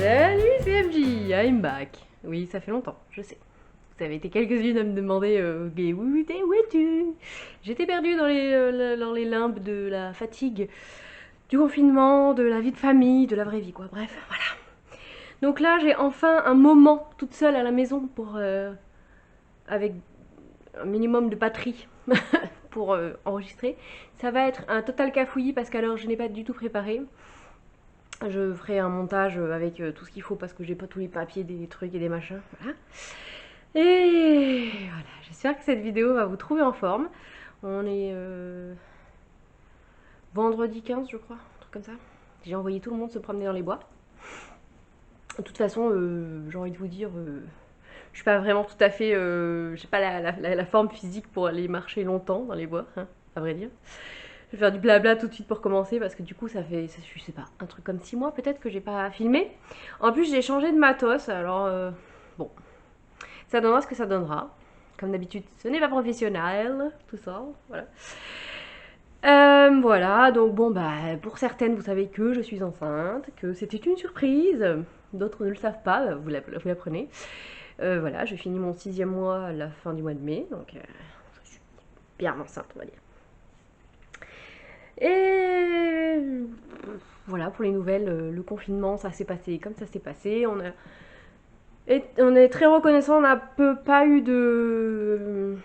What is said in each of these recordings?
Salut CFJ, I'm back. Oui, ça fait longtemps, je sais. Vous avez été quelques-unes à me demander où es-tu? J'étais perdue dans les limbes de la fatigue, du confinement, de la vie de famille, de la vraie vie, quoi. Bref, voilà. Donc là, j'ai enfin un moment toute seule à la maison pour avec un minimum de batterie pour enregistrer. Ça va être un total cafouillis parce qu'alors je n'ai pas du tout préparé. Je ferai un montage avec tout ce qu'il faut parce que j'ai pas tous les papiers, des trucs et des machins. Voilà. Et voilà, j'espère que cette vidéo va vous trouver en forme. On est vendredi 15, je crois, un truc comme ça. J'ai envoyé tout le monde se promener dans les bois. De toute façon, j'ai envie de vous dire, je suis pas vraiment tout à fait. J'ai pas la forme physique pour aller marcher longtemps dans les bois, hein, à vrai dire. Je vais faire du blabla tout de suite pour commencer parce que du coup, ça fait, je sais pas, un truc comme 6 mois peut-être que j'ai pas filmé. En plus, j'ai changé de matos, alors bon, ça donnera ce que ça donnera. Comme d'habitude, ce n'est pas professionnel, tout ça, voilà. Voilà, donc bon, bah, pour certaines, vous savez que je suis enceinte, que c'était une surprise. D'autres ne le savent pas, vous l'apprenez. Voilà, je finis mon 6e mois à la fin du mois de mai, donc je suis bien enceinte, on va dire. Et voilà, pour les nouvelles, le confinement, ça s'est passé comme ça s'est passé. On est très reconnaissant, on n'a pas eu de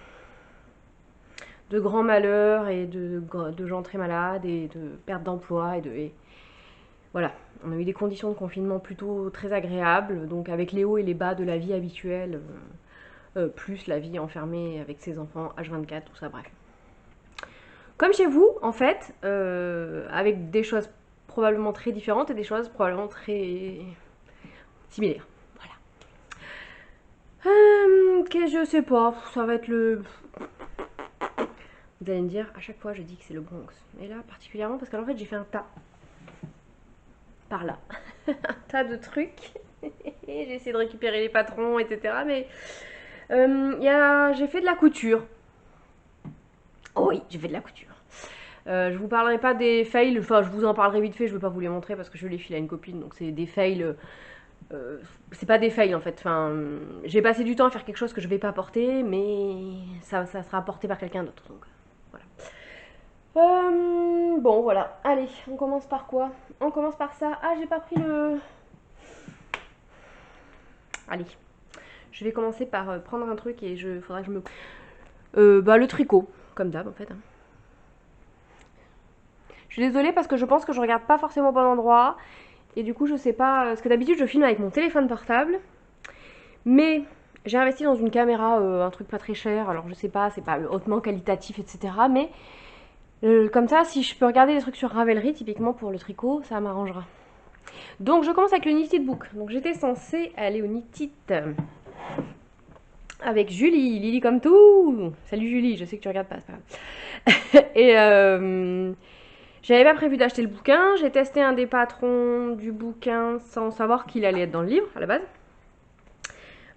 grands malheurs et de gens très malades et de perte d'emploi voilà, on a eu des conditions de confinement plutôt très agréables, donc avec les hauts et les bas de la vie habituelle, plus la vie enfermée avec ses enfants H24, tout ça, bref. Comme chez vous, en fait, avec des choses probablement très différentes et des choses probablement très similaires. Voilà. Que je sais pas, ça va être le. Vous allez me dire, à chaque fois je dis que c'est le Bronx. Mais là, particulièrement parce qu'en fait, j'ai fait un tas. Par là. Un tas de trucs. J'ai essayé de récupérer les patrons, etc. Mais j'ai fait de la couture. Oh oui, j'ai fait de la couture. Je vous parlerai pas des fails, enfin je vous en parlerai vite fait, je veux pas vous les montrer parce que je les file à une copine, donc c'est des fails. C'est pas des fails en fait. Enfin, j'ai passé du temps à faire quelque chose que je vais pas porter, mais ça sera porté par quelqu'un d'autre. Donc voilà. Bon voilà, allez, on commence par quoi? On commence par ça. Ah, j'ai pas pris le. Allez, je vais commencer par prendre un truc et faudra que je me. Bah le tricot, comme d'hab en fait. Hein. Je suis désolée parce que je pense que je regarde pas forcément au bon endroit. Et du coup, je sais pas. Parce que d'habitude, je filme avec mon téléphone portable. Mais j'ai investi dans une caméra, un truc pas très cher. Alors, je sais pas, c'est pas hautement qualitatif, etc. Mais comme ça, si je peux regarder des trucs sur Ravelry, typiquement pour le tricot, ça m'arrangera. Donc, je commence avec le Knitted Book. Donc, j'étais censée aller au Knitted avec Julie, Lily comme tout. Salut Julie, je sais que tu regardes pas, c'est pas grave. Et j'avais pas prévu d'acheter le bouquin. J'ai testé un des patrons du bouquin sans savoir qu'il allait être dans le livre à la base.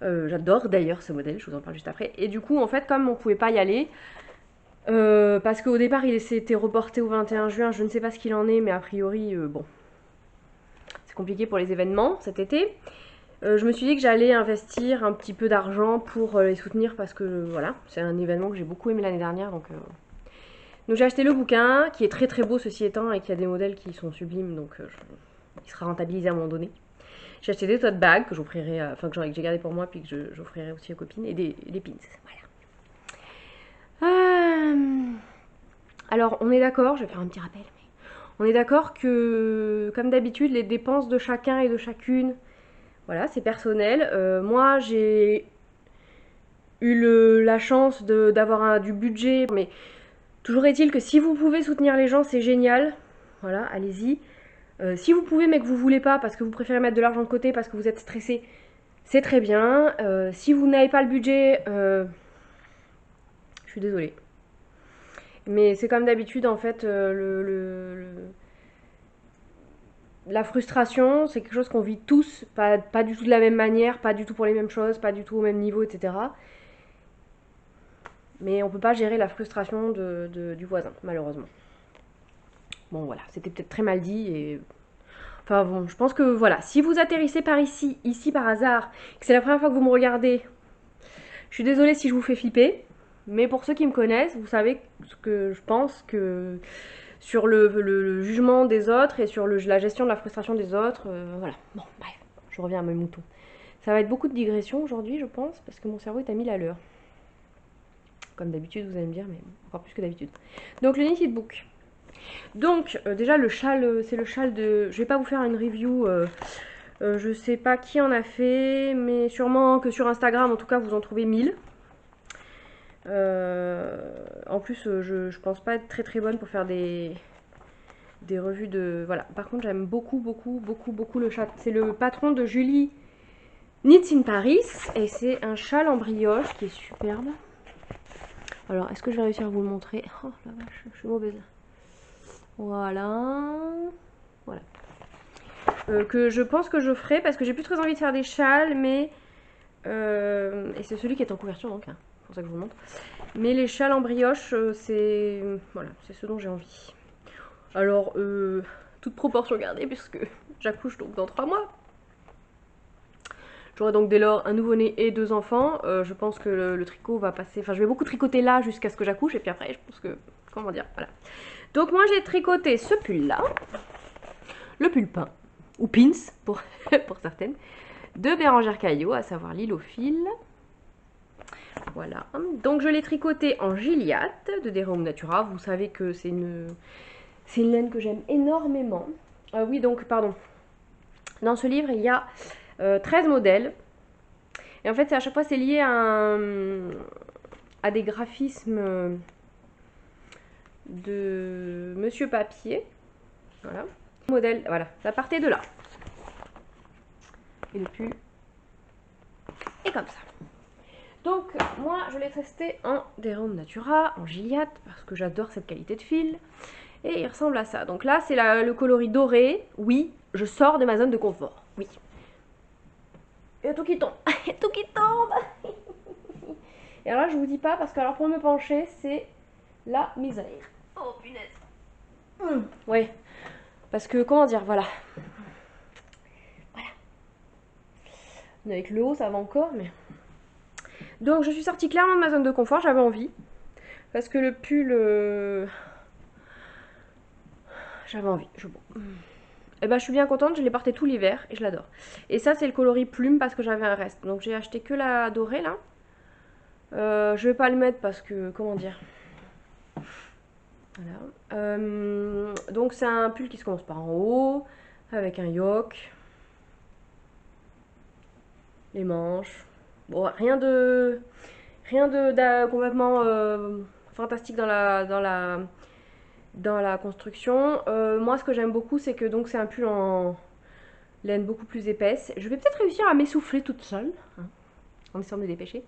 J'adore d'ailleurs ce modèle, je vous en parle juste après. Et du coup, en fait, comme on pouvait pas y aller, parce qu'au départ il s'était reporté au 21 juin, je ne sais pas ce qu'il en est, mais a priori, bon, c'est compliqué pour les événements cet été. Je me suis dit que j'allais investir un petit peu d'argent pour les soutenir parce que voilà, c'est un événement que j'ai beaucoup aimé l'année dernière, donc j'ai acheté le bouquin qui est très très beau ceci étant et qui a des modèles qui sont sublimes, donc il sera rentabilisé à un moment donné. J'ai acheté des tote bags que j'offrirai, enfin que j'ai gardé pour moi puis que j'offrirai aussi aux copines et des pins. Voilà. Alors on est d'accord, je vais faire un petit rappel. On est d'accord que comme d'habitude les dépenses de chacun et de chacune, voilà, c'est personnel. Moi j'ai eu la chance d'avoir du budget, mais toujours est-il que si vous pouvez soutenir les gens, c'est génial. Voilà, allez-y. Si vous pouvez mais que vous voulez pas parce que vous préférez mettre de l'argent de côté parce que vous êtes stressé, c'est très bien. Si vous n'avez pas le budget, je suis désolée. Mais c'est comme d'habitude en fait, la frustration, c'est quelque chose qu'on vit tous, pas du tout de la même manière, pas du tout pour les mêmes choses, pas du tout au même niveau, etc. Mais on peut pas gérer la frustration du voisin, malheureusement. Bon voilà, c'était peut-être très mal dit et Enfin bon, je pense que voilà, si vous atterrissez par ici par hasard, que c'est la première fois que vous me regardez, je suis désolée si je vous fais flipper, mais pour ceux qui me connaissent, vous savez ce que je pense que sur le jugement des autres et sur la gestion de la frustration des autres, voilà. Bon, bref, je reviens à mes moutons. Ça va être beaucoup de digressions aujourd'hui, je pense, parce que mon cerveau est à 1000 à l'heure. Comme d'habitude, vous allez me dire, mais encore plus que d'habitude. Donc le Knitted Book. Donc déjà le châle, c'est le châle de... Je vais pas vous faire une review, je sais pas qui en a fait, mais sûrement que sur Instagram, en tout cas, vous en trouvez 1000. En plus, je pense pas être très très bonne pour faire des revues de... Voilà, par contre j'aime beaucoup le châle. C'est le patron de Julie Knits in Paris, et c'est un châle en brioche qui est superbe. Alors, est-ce que je vais réussir à vous le montrer? Oh la vache, je suis mauvaise. Voilà. Voilà. Que je pense que je ferai parce que j'ai plus très envie de faire des châles, mais... et c'est celui qui est en couverture donc, hein, c'est pour ça que je vous le montre. Mais les châles en brioche, c'est... Voilà, c'est ce dont j'ai envie. Alors, toute proportion gardée puisque j'accouche donc dans 3 mois. J'aurai donc dès lors un nouveau-né et 2 enfants. Je pense que le tricot va passer... Enfin, je vais beaucoup tricoter là jusqu'à ce que j'accouche. Et puis après, je pense que... Comment dire? Voilà. Donc moi, j'ai tricoté ce pull-là. Le pull peint. Ou pins, pour certaines. De Bérangère Caillot, à savoir l'île au fil. Voilà. Donc je l'ai tricoté en Gilliatt de Derum Natura. Vous savez que c'est une laine que j'aime énormément. Oui, donc, pardon. Dans ce livre, il y a 13 modèles. Et en fait, à chaque fois, c'est lié à des graphismes de Monsieur Papier. Voilà. Modèle, voilà, ça partait de là. Et le pull est comme ça. Donc, moi, je l'ai testé en Derum Natura, en Gilliatt, parce que j'adore cette qualité de fil. Et il ressemble à ça. Donc là, c'est le coloris doré. Oui, je sors de ma zone de confort. Oui. Il y a tout qui tombe. Il y a tout qui tombe. Et alors là, je vous dis pas, parce que alors pour me pencher, c'est la misère. Oh, punaise. Ouais. Parce que, comment dire, voilà. Voilà. Avec le haut, ça va encore, mais... Donc, je suis sortie clairement de ma zone de confort, j'avais envie. Parce que le pull... J'avais envie. Et ben, je suis bien contente, je l'ai porté tout l'hiver et je l'adore. Et ça, c'est le coloris plume parce que j'avais un reste. Donc, j'ai acheté que la dorée, là. Je vais pas le mettre parce que... Comment dire? Voilà. Donc, c'est un pull qui se commence par en haut, avec un yoke. Les manches. Bon, rien de complètement fantastique dans la construction. Moi, ce que j'aime beaucoup, c'est que donc c'est un pull en laine beaucoup plus épaisse. Je vais peut-être réussir à m'essouffler toute seule, hein, en essayant de me dépêcher,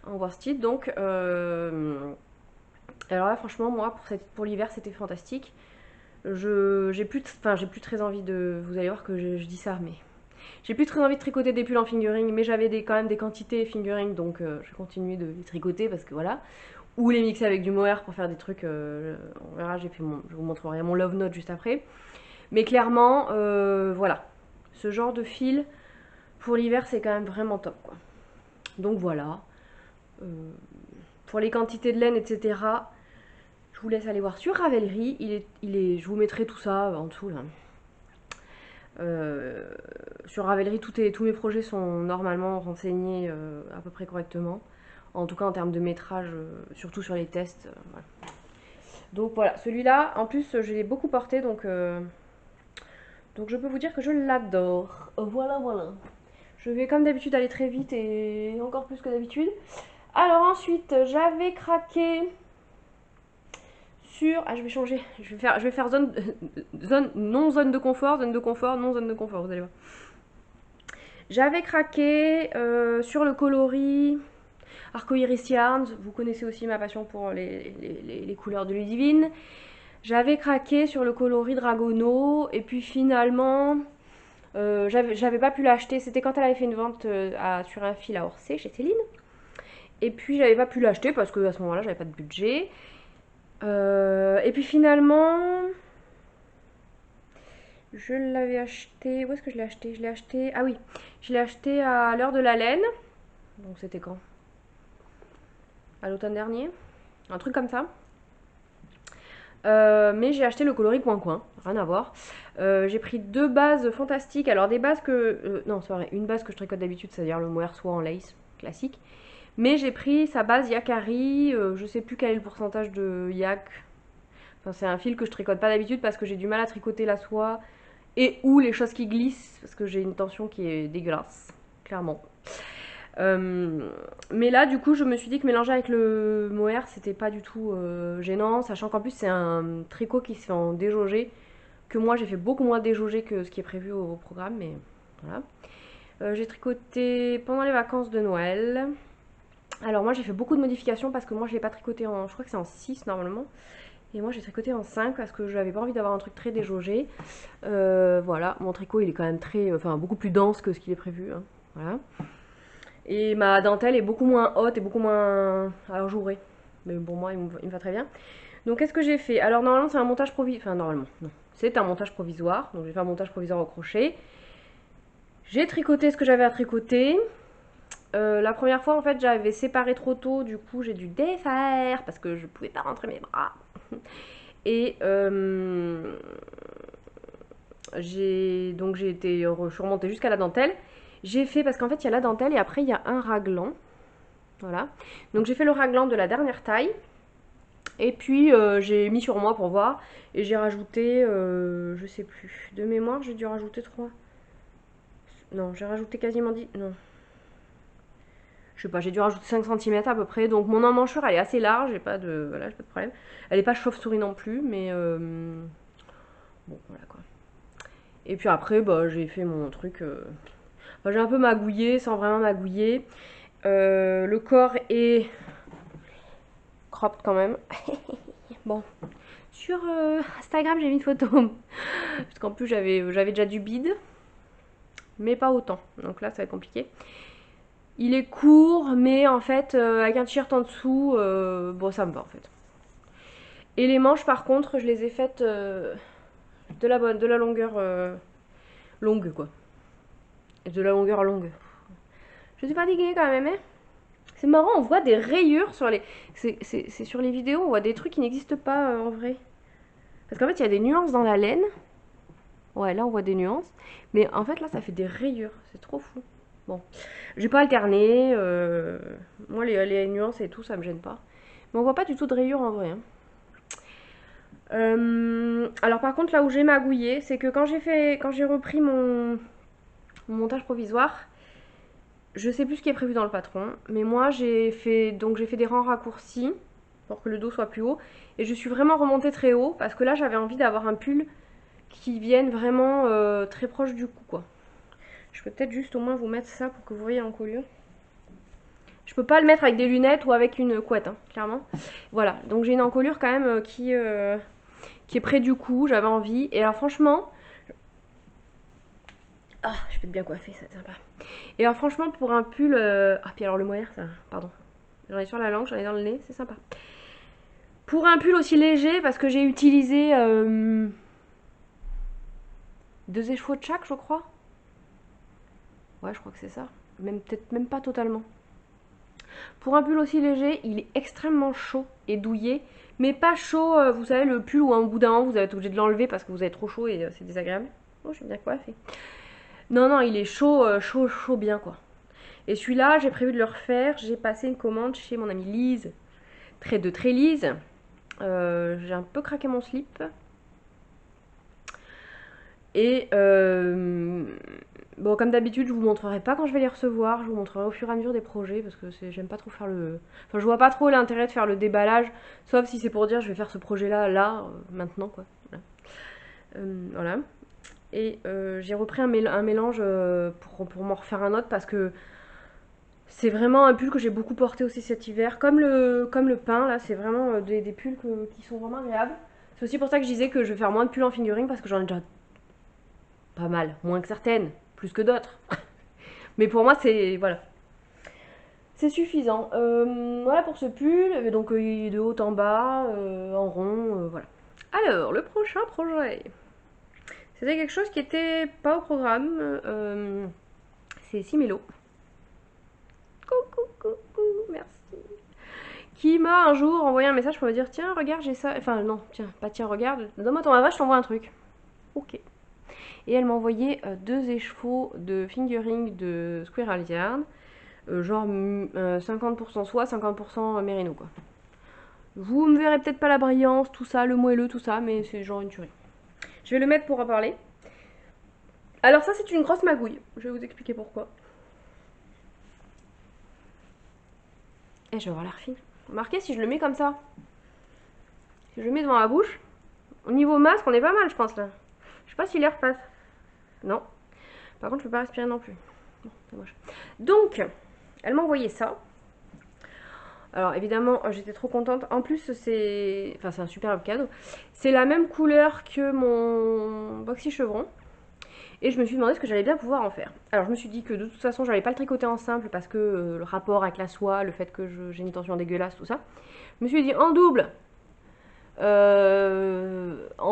en worsted. Donc, alors là, franchement, moi, pour l'hiver, c'était fantastique. J'ai plus très envie de... Vous allez voir que je dis ça, mais... J'ai plus très envie de tricoter des pulls en fingering, mais j'avais quand même des quantités fingering, donc je continue de les tricoter parce que voilà. Ou les mixer avec du mohair pour faire des trucs, on verra, je vous montrerai mon love note juste après. Mais clairement, voilà, ce genre de fil pour l'hiver c'est quand même vraiment top quoi. Donc voilà, pour les quantités de laine etc, je vous laisse aller voir sur Ravelry, je vous mettrai tout ça en dessous là. Sur Ravelry, tous mes projets sont normalement renseignés à peu près correctement. En tout cas en termes de métrage, surtout sur les tests. Voilà. Donc voilà, celui-là, en plus, je l'ai beaucoup porté, donc je peux vous dire que je l'adore. Voilà, voilà. Je vais comme d'habitude aller très vite et encore plus que d'habitude. Alors ensuite, j'avais craqué... Ah, je vais changer. Je vais faire zone de confort, non zone de confort, vous allez voir. J'avais craqué sur le coloris Arcoiris Yarns. Vous connaissez aussi ma passion pour les couleurs de Ludivine. J'avais craqué sur le coloris Dragono. Et puis finalement, j'avais pas pu l'acheter. C'était quand elle avait fait une vente sur un fil à Orsay chez Céline. Et puis j'avais pas pu l'acheter parce que à ce moment-là, j'avais pas de budget. Et puis finalement, Je l'avais acheté, où est-ce que je l'ai acheté? Je l'ai acheté, ah oui, je l'ai acheté à l'heure de la laine. Donc c'était quand? À l'automne dernier, un truc comme ça. Mais j'ai acheté le coloris coin coin, rien à voir. J'ai pris deux bases fantastiques. Alors des bases que... non, c'est vrai, une base que je tricote d'habitude, c'est-à-dire le mohair soie en lace classique. Mais j'ai pris sa base Yakari, je sais plus quel est le pourcentage de yak. Enfin, c'est un fil que je tricote pas d'habitude parce que j'ai du mal à tricoter la soie et ou les choses qui glissent parce que j'ai une tension qui est dégueulasse, clairement. Mais là, du coup, je me suis dit que mélanger avec le mohair, c'était pas du tout gênant, sachant qu'en plus, c'est un tricot qui se fait en déjaugé, que moi, j'ai fait beaucoup moins déjaugé que ce qui est prévu au programme, mais voilà. J'ai tricoté pendant les vacances de Noël. Alors moi, j'ai fait beaucoup de modifications parce que moi, je l'ai pas tricoté en... Je crois que c'est en 6 normalement. Et moi, j'ai tricoté en 5 parce que j'avais pas envie d'avoir un truc très déjaugé. Voilà, mon tricot, il est quand même très... Enfin, beaucoup plus dense que ce qu'il est prévu, hein. Voilà. Et ma dentelle est beaucoup moins haute et beaucoup moins ajourée. Mais bon, moi, il me va très bien. Donc, qu'est-ce que j'ai fait? Alors, normalement, c'est un montage provisoire. Enfin, normalement, non. C'est un montage provisoire. Donc, j'ai fait un montage provisoire au crochet. J'ai tricoté ce que j'avais à tricoter. La première fois, en fait, j'avais séparé trop tôt. Du coup, j'ai dû défaire parce que je pouvais pas rentrer mes bras. Et j'ai été remontée jusqu'à la dentelle. J'ai fait parce qu'en fait, il y a la dentelle et après, il y a un raglan. Voilà. Donc j'ai fait le raglan de la dernière taille. Et puis j'ai mis sur moi pour voir. Et j'ai rajouté, je sais plus, de mémoire, j'ai dû rajouter 3. Non, j'ai rajouté quasiment 10. Non. Je sais pas, j'ai dû rajouter 5 cm à peu près. Donc mon emmanchure, elle est assez large, j'ai pas de, voilà, j'ai pas de problème. Elle est pas chauve-souris non plus, mais bon, voilà quoi. Et puis après, bah, j'ai fait mon truc. Bah, j'ai un peu magouillé sans vraiment magouiller. Le corps est cropped quand même. Bon, sur Instagram, j'ai mis une photo. Parce qu'en plus, j'avais déjà du bide. Mais pas autant. Donc là, ça va être compliqué. Il est court, mais en fait, avec un t-shirt en dessous, bon, ça me va en fait. Et les manches, par contre, je les ai faites de la longueur longue, quoi. Et de la longueur longue. Je suis fatiguée quand même, hein. C'est marrant, on voit des rayures sur les... C'est sur les vidéos, on voit des trucs qui n'existent pas en vrai. Parce qu'en fait, il y a des nuances dans la laine. Ouais, là, on voit des nuances. Mais en fait, là, ça fait des rayures. C'est trop fou. Bon, j'ai pas alterné. Moi, les nuances et tout, ça me gêne pas. Mais on voit pas du tout de rayures en vrai, hein. Alors par contre, là où j'ai magouillé, c'est que quand j'ai repris mon montage provisoire, je sais plus ce qui est prévu dans le patron, mais moi j'ai fait des rangs raccourcis pour que le dos soit plus haut, et je suis vraiment remontée très haut parce que là j'avais envie d'avoir un pull qui vienne vraiment très proche du cou, quoi. Je peux peut-être juste au moins vous mettre ça pour que vous voyez l'encolure. Je peux pas le mettre avec des lunettes ou avec une couette, hein, clairement. Voilà, donc j'ai une encolure quand même qui est près du cou, j'avais envie. Et alors franchement, ah, je peux être bien coiffée, ça sympa. Et alors franchement, pour un pull, ah puis alors le mohair, ça, pardon. J'en ai sur la langue, j'en ai dans le nez, c'est sympa. Pour un pull aussi léger, parce que j'ai utilisé 2 écheveaux de chaque, je crois. Ouais, je crois que c'est ça. Peut-être même pas totalement. Pour un pull aussi léger, il est extrêmement chaud et douillet. Mais pas chaud, vous savez, le pull où un bout d'un moment vous êtes obligé de l'enlever parce que vous avez trop chaud et c'est désagréable. Oh, je suis bien coiffée. Non, non, il est chaud, chaud, chaud bien quoi. Et celui-là, j'ai prévu de le refaire. J'ai passé une commande chez mon amie Lise. Très lise. J'ai un peu craqué mon slip. Et bon, comme d'habitude, je vous montrerai pas quand je vais les recevoir. Je vous montrerai au fur et à mesure des projets parce que j'aime pas trop faire le. Enfin, je vois pas trop l'intérêt de faire le déballage, sauf si c'est pour dire je vais faire ce projet-là, maintenant, quoi. Voilà. Voilà. Et j'ai repris un mélange pour m'en refaire un autre parce que c'est vraiment un pull que j'ai beaucoup porté aussi cet hiver. Comme le pain, là, c'est vraiment des pulls qui sont vraiment agréables. C'est aussi pour ça que je disais que je vais faire moins de pulls en fingering parce que j'en ai déjà pas mal, moins que certaines, plus que d'autres. Mais pour moi, c'est voilà, c'est suffisant. Voilà pour ce pull. Donc il est de haut en bas, en rond, voilà. Alors le prochain projet, C'était quelque chose qui était pas au programme. C'est Simelo. Coucou, coucou, merci. Qui m'a un jour envoyé un message pour me dire tiens, regarde, j'ai ça. Enfin, non, tiens, pas tiens, regarde. Donne-moi ton avare, je t'envoie un truc. Ok. Et elle m'a envoyé 2 écheveaux de fingering de Squirrel Yarn. Genre 50% soie, 50% mérino, quoi. Vous me verrez peut-être pas la brillance, tout ça, le moelleux, tout ça, mais c'est genre une tuerie. Je vais le mettre pour en parler. Alors ça, c'est une grosse magouille. Je vais vous expliquer pourquoi. Et je vais avoir l'air fine. Remarquez, si je le mets comme ça, si je le mets devant la bouche, au niveau masque, on est pas mal, je pense, là. Je sais pas si l'air passe. Non. Par contre, je peux pas respirer non plus. Non, c'est moche. Donc, elle m'a envoyé ça. Alors évidemment, j'étais trop contente. En plus, c'est un superbe cadeau. C'est la même couleur que mon boxy chevron. Et je me suis demandé ce que j'allais bien pouvoir en faire. Alors je me suis dit que de toute façon, j'allais pas le tricoter en simple parce que le rapport avec la soie, le fait que j'ai une tension dégueulasse, tout ça. Je me suis dit en double, en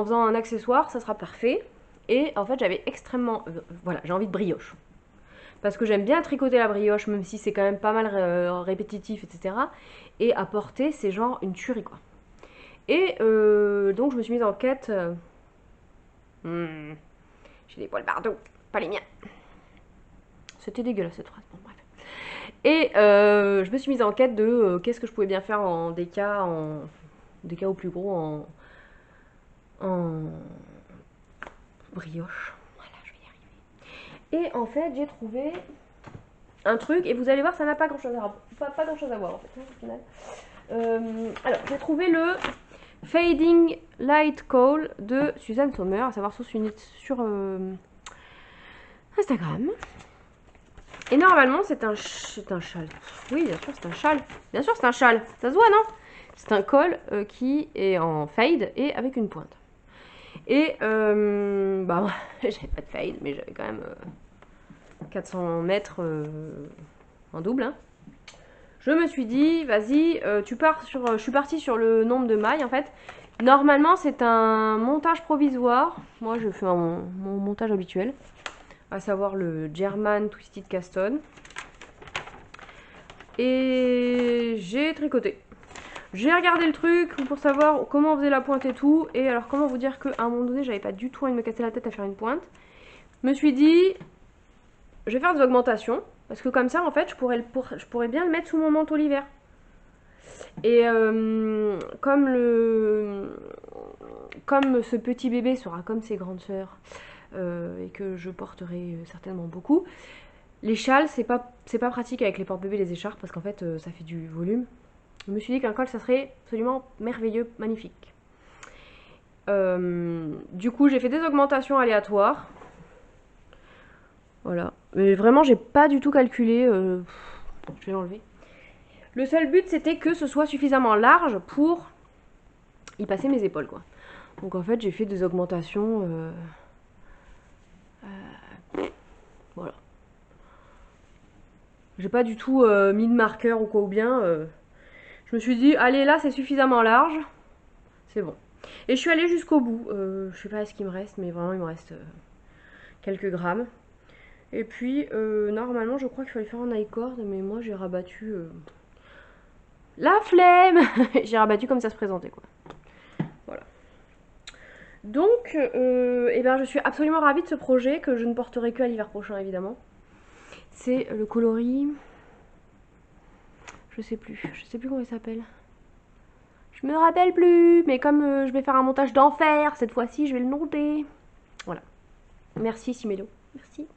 faisant un accessoire, ça sera parfait. Et en fait, j'avais extrêmement... voilà, j'ai envie de brioche. Parce que j'aime bien tricoter la brioche, même si c'est quand même pas mal répétitif, etc. Et à porter, c'est genre une tuerie, quoi. Et donc, je me suis mise en quête... j'ai des poils partout, pas les miens. C'était dégueulasse cette phrase, bon bref. Et je me suis mise en quête de qu'est-ce que je pouvais bien faire en DK, en DK au plus gros, en brioche. Voilà, je vais y arriver. Et en fait, j'ai trouvé un truc, et vous allez voir, ça n'a pas grand-chose pas grand-chose à voir en fait, au final. Alors, j'ai trouvé le Fading Light Call de Suzanne Sommer, à savoir sur Instagram. Et normalement, c'est un châle. Oui, bien sûr, c'est un châle. Bien sûr, c'est un châle. Ça se voit, non? C'est un col qui est en fade et avec une pointe. Et, bah, j'avais pas de fade, mais j'avais quand même 400 mètres en double. Hein. Je me suis dit, vas-y, je suis partie sur le nombre de mailles, en fait. Normalement, c'est un montage provisoire. Moi, je fais mon montage habituel. À savoir le German Twisted Caston. Et j'ai tricoté. J'ai regardé le truc pour savoir comment on faisait la pointe et tout. Et alors comment vous dire qu'à un moment donné, j'avais pas du tout envie de me casser la tête à faire une pointe. Je me suis dit, je vais faire des augmentations. Parce que comme ça, en fait, je pourrais bien le mettre sous mon manteau l'hiver. Et comme ce petit bébé sera comme ses grandes sœurs, et que je porterai certainement beaucoup, les châles, c'est pas pratique avec les porte-bébés, les écharpes, parce qu'en fait, ça fait du volume. Je me suis dit qu'un col, ça serait absolument merveilleux, magnifique. Du coup, j'ai fait des augmentations aléatoires. Voilà. Mais vraiment, j'ai pas du tout calculé. Je vais l'enlever. Le seul but, c'était que ce soit suffisamment large pour y passer mes épaules, quoi. Donc en fait, j'ai fait des augmentations... voilà. J'ai pas du tout mis de marqueur ou quoi ou bien. Je me suis dit, allez là, c'est suffisamment large. C'est bon. Et je suis allée jusqu'au bout. Je sais pas ce qu'il me reste, mais vraiment, il me reste quelques grammes. Et puis, normalement, je crois qu'il fallait faire un high cord, mais moi, j'ai rabattu... la flemme. J'ai rabattu comme ça se présentait, quoi. Voilà. Donc, eh ben, je suis absolument ravie de ce projet, que je ne porterai que à l'hiver prochain, évidemment. C'est le coloris... Je sais plus comment il s'appelle. Je me rappelle plus, mais comme je vais faire un montage d'enfer, cette fois-ci, je vais le noter. Voilà. Merci Simélo. Merci.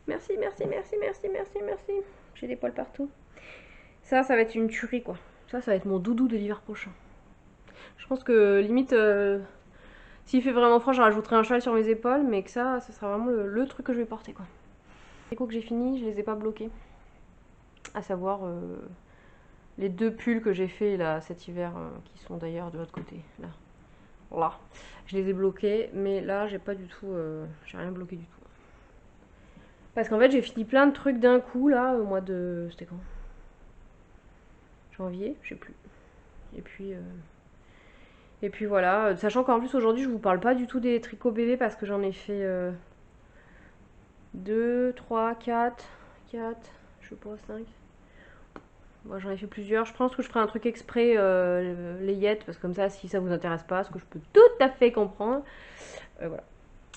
Merci, merci, merci, merci, merci, merci. J'ai des poils partout. Ça va être une tuerie, quoi. Ça va être mon doudou de l'hiver prochain. Je pense que, limite, s'il fait vraiment froid, je rajouterai un châle sur mes épaules, mais que ça sera vraiment le truc que je vais porter, quoi. Les coups que j'ai fini, je les ai pas bloqués. À savoir... les 2 pulls que j'ai fait là cet hiver, qui sont d'ailleurs de l'autre côté, là. Là. Je les ai bloqués, mais là j'ai pas du tout, j'ai rien bloqué du tout. Parce qu'en fait j'ai fini plein de trucs d'un coup là, au mois de... C'était quand? Janvier, je sais plus. Et puis Et puis voilà, sachant qu'en plus aujourd'hui je vous parle pas du tout des tricots bébés parce que j'en ai fait 2, 3, 4, je sais pas, 5. Moi j'en ai fait plusieurs. Je pense que je ferai un truc exprès layette parce que comme ça si ça vous intéresse pas, ce que je peux tout à fait comprendre. Voilà.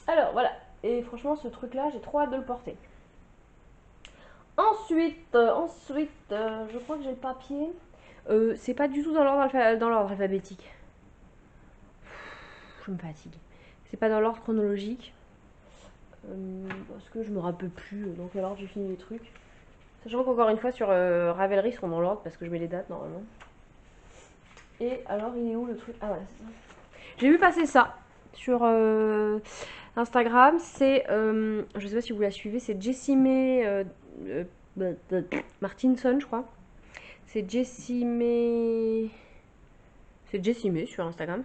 Alors voilà. Et franchement ce truc là j'ai trop hâte de le porter. Ensuite, je crois que j'ai le papier. C'est pas du tout dans l'ordre alphabétique. Je me fatigue. C'est pas dans l'ordre chronologique. Parce que je me rappelle plus dans quel ordre j'ai fini les trucs. Sachant qu'encore une fois sur Ravelry ils sont dans l'ordre parce que je mets les dates normalement. Et alors il est où le truc? Ah voilà, c'est ça. J'ai vu passer ça sur Instagram. C'est, je sais pas si vous la suivez, c'est Jessime Martinson je crois. C'est Jessime sur Instagram.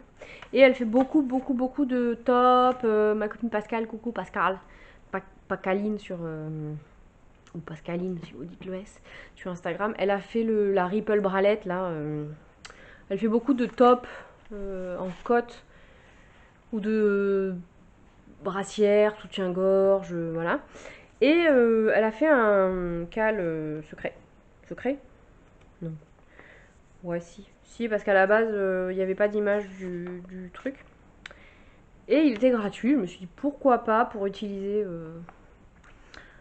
Et elle fait beaucoup de top. Ma copine Pascal, coucou Pascal. Pascaline sur... ou Pascaline si vous dites le S. Sur Instagram. Elle a fait la Ripple Bralette là. Elle fait beaucoup de top en côte. Ou de brassière, soutien-gorge, voilà. Et elle a fait un cal secret. Secret? Non. Ouais, si, parce qu'à la base, il n'y avait pas d'image du truc. Et il était gratuit. Je me suis dit pourquoi pas pour utiliser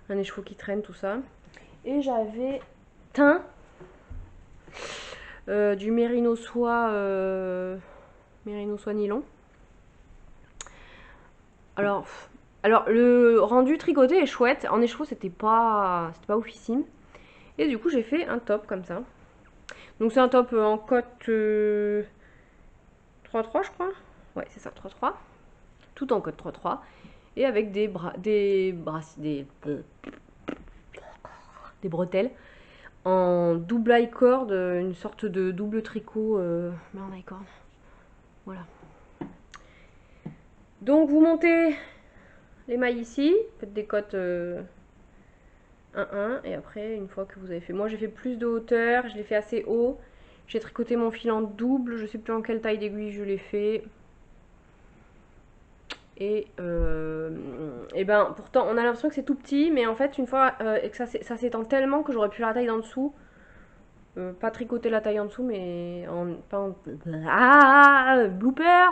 un écheveau qui traîne, tout ça. Et j'avais teint du mérino soie nylon. Alors, le rendu tricoté est chouette. En écheveau, c'était pas oufissime. Et du coup, j'ai fait un top comme ça. Donc c'est un top en cote 3-3 je crois. Ouais, c'est ça, 3-3. Tout en cote 3-3. Et avec des bretelles en double high cord, une sorte de double tricot mais en high cord. Voilà. Donc vous montez les mailles ici, faites des cotes 1-1 et après une fois que vous avez fait, moi j'ai fait plus de hauteur, je l'ai fait assez haut, j'ai tricoté mon fil en double, je sais plus en quelle taille d'aiguille je l'ai fait. Et ben pourtant on a l'impression que c'est tout petit, mais en fait une fois que ça s'étend tellement que j'aurais pu la taille d'en dessous. Pas tricoter la taille en dessous, mais blooper.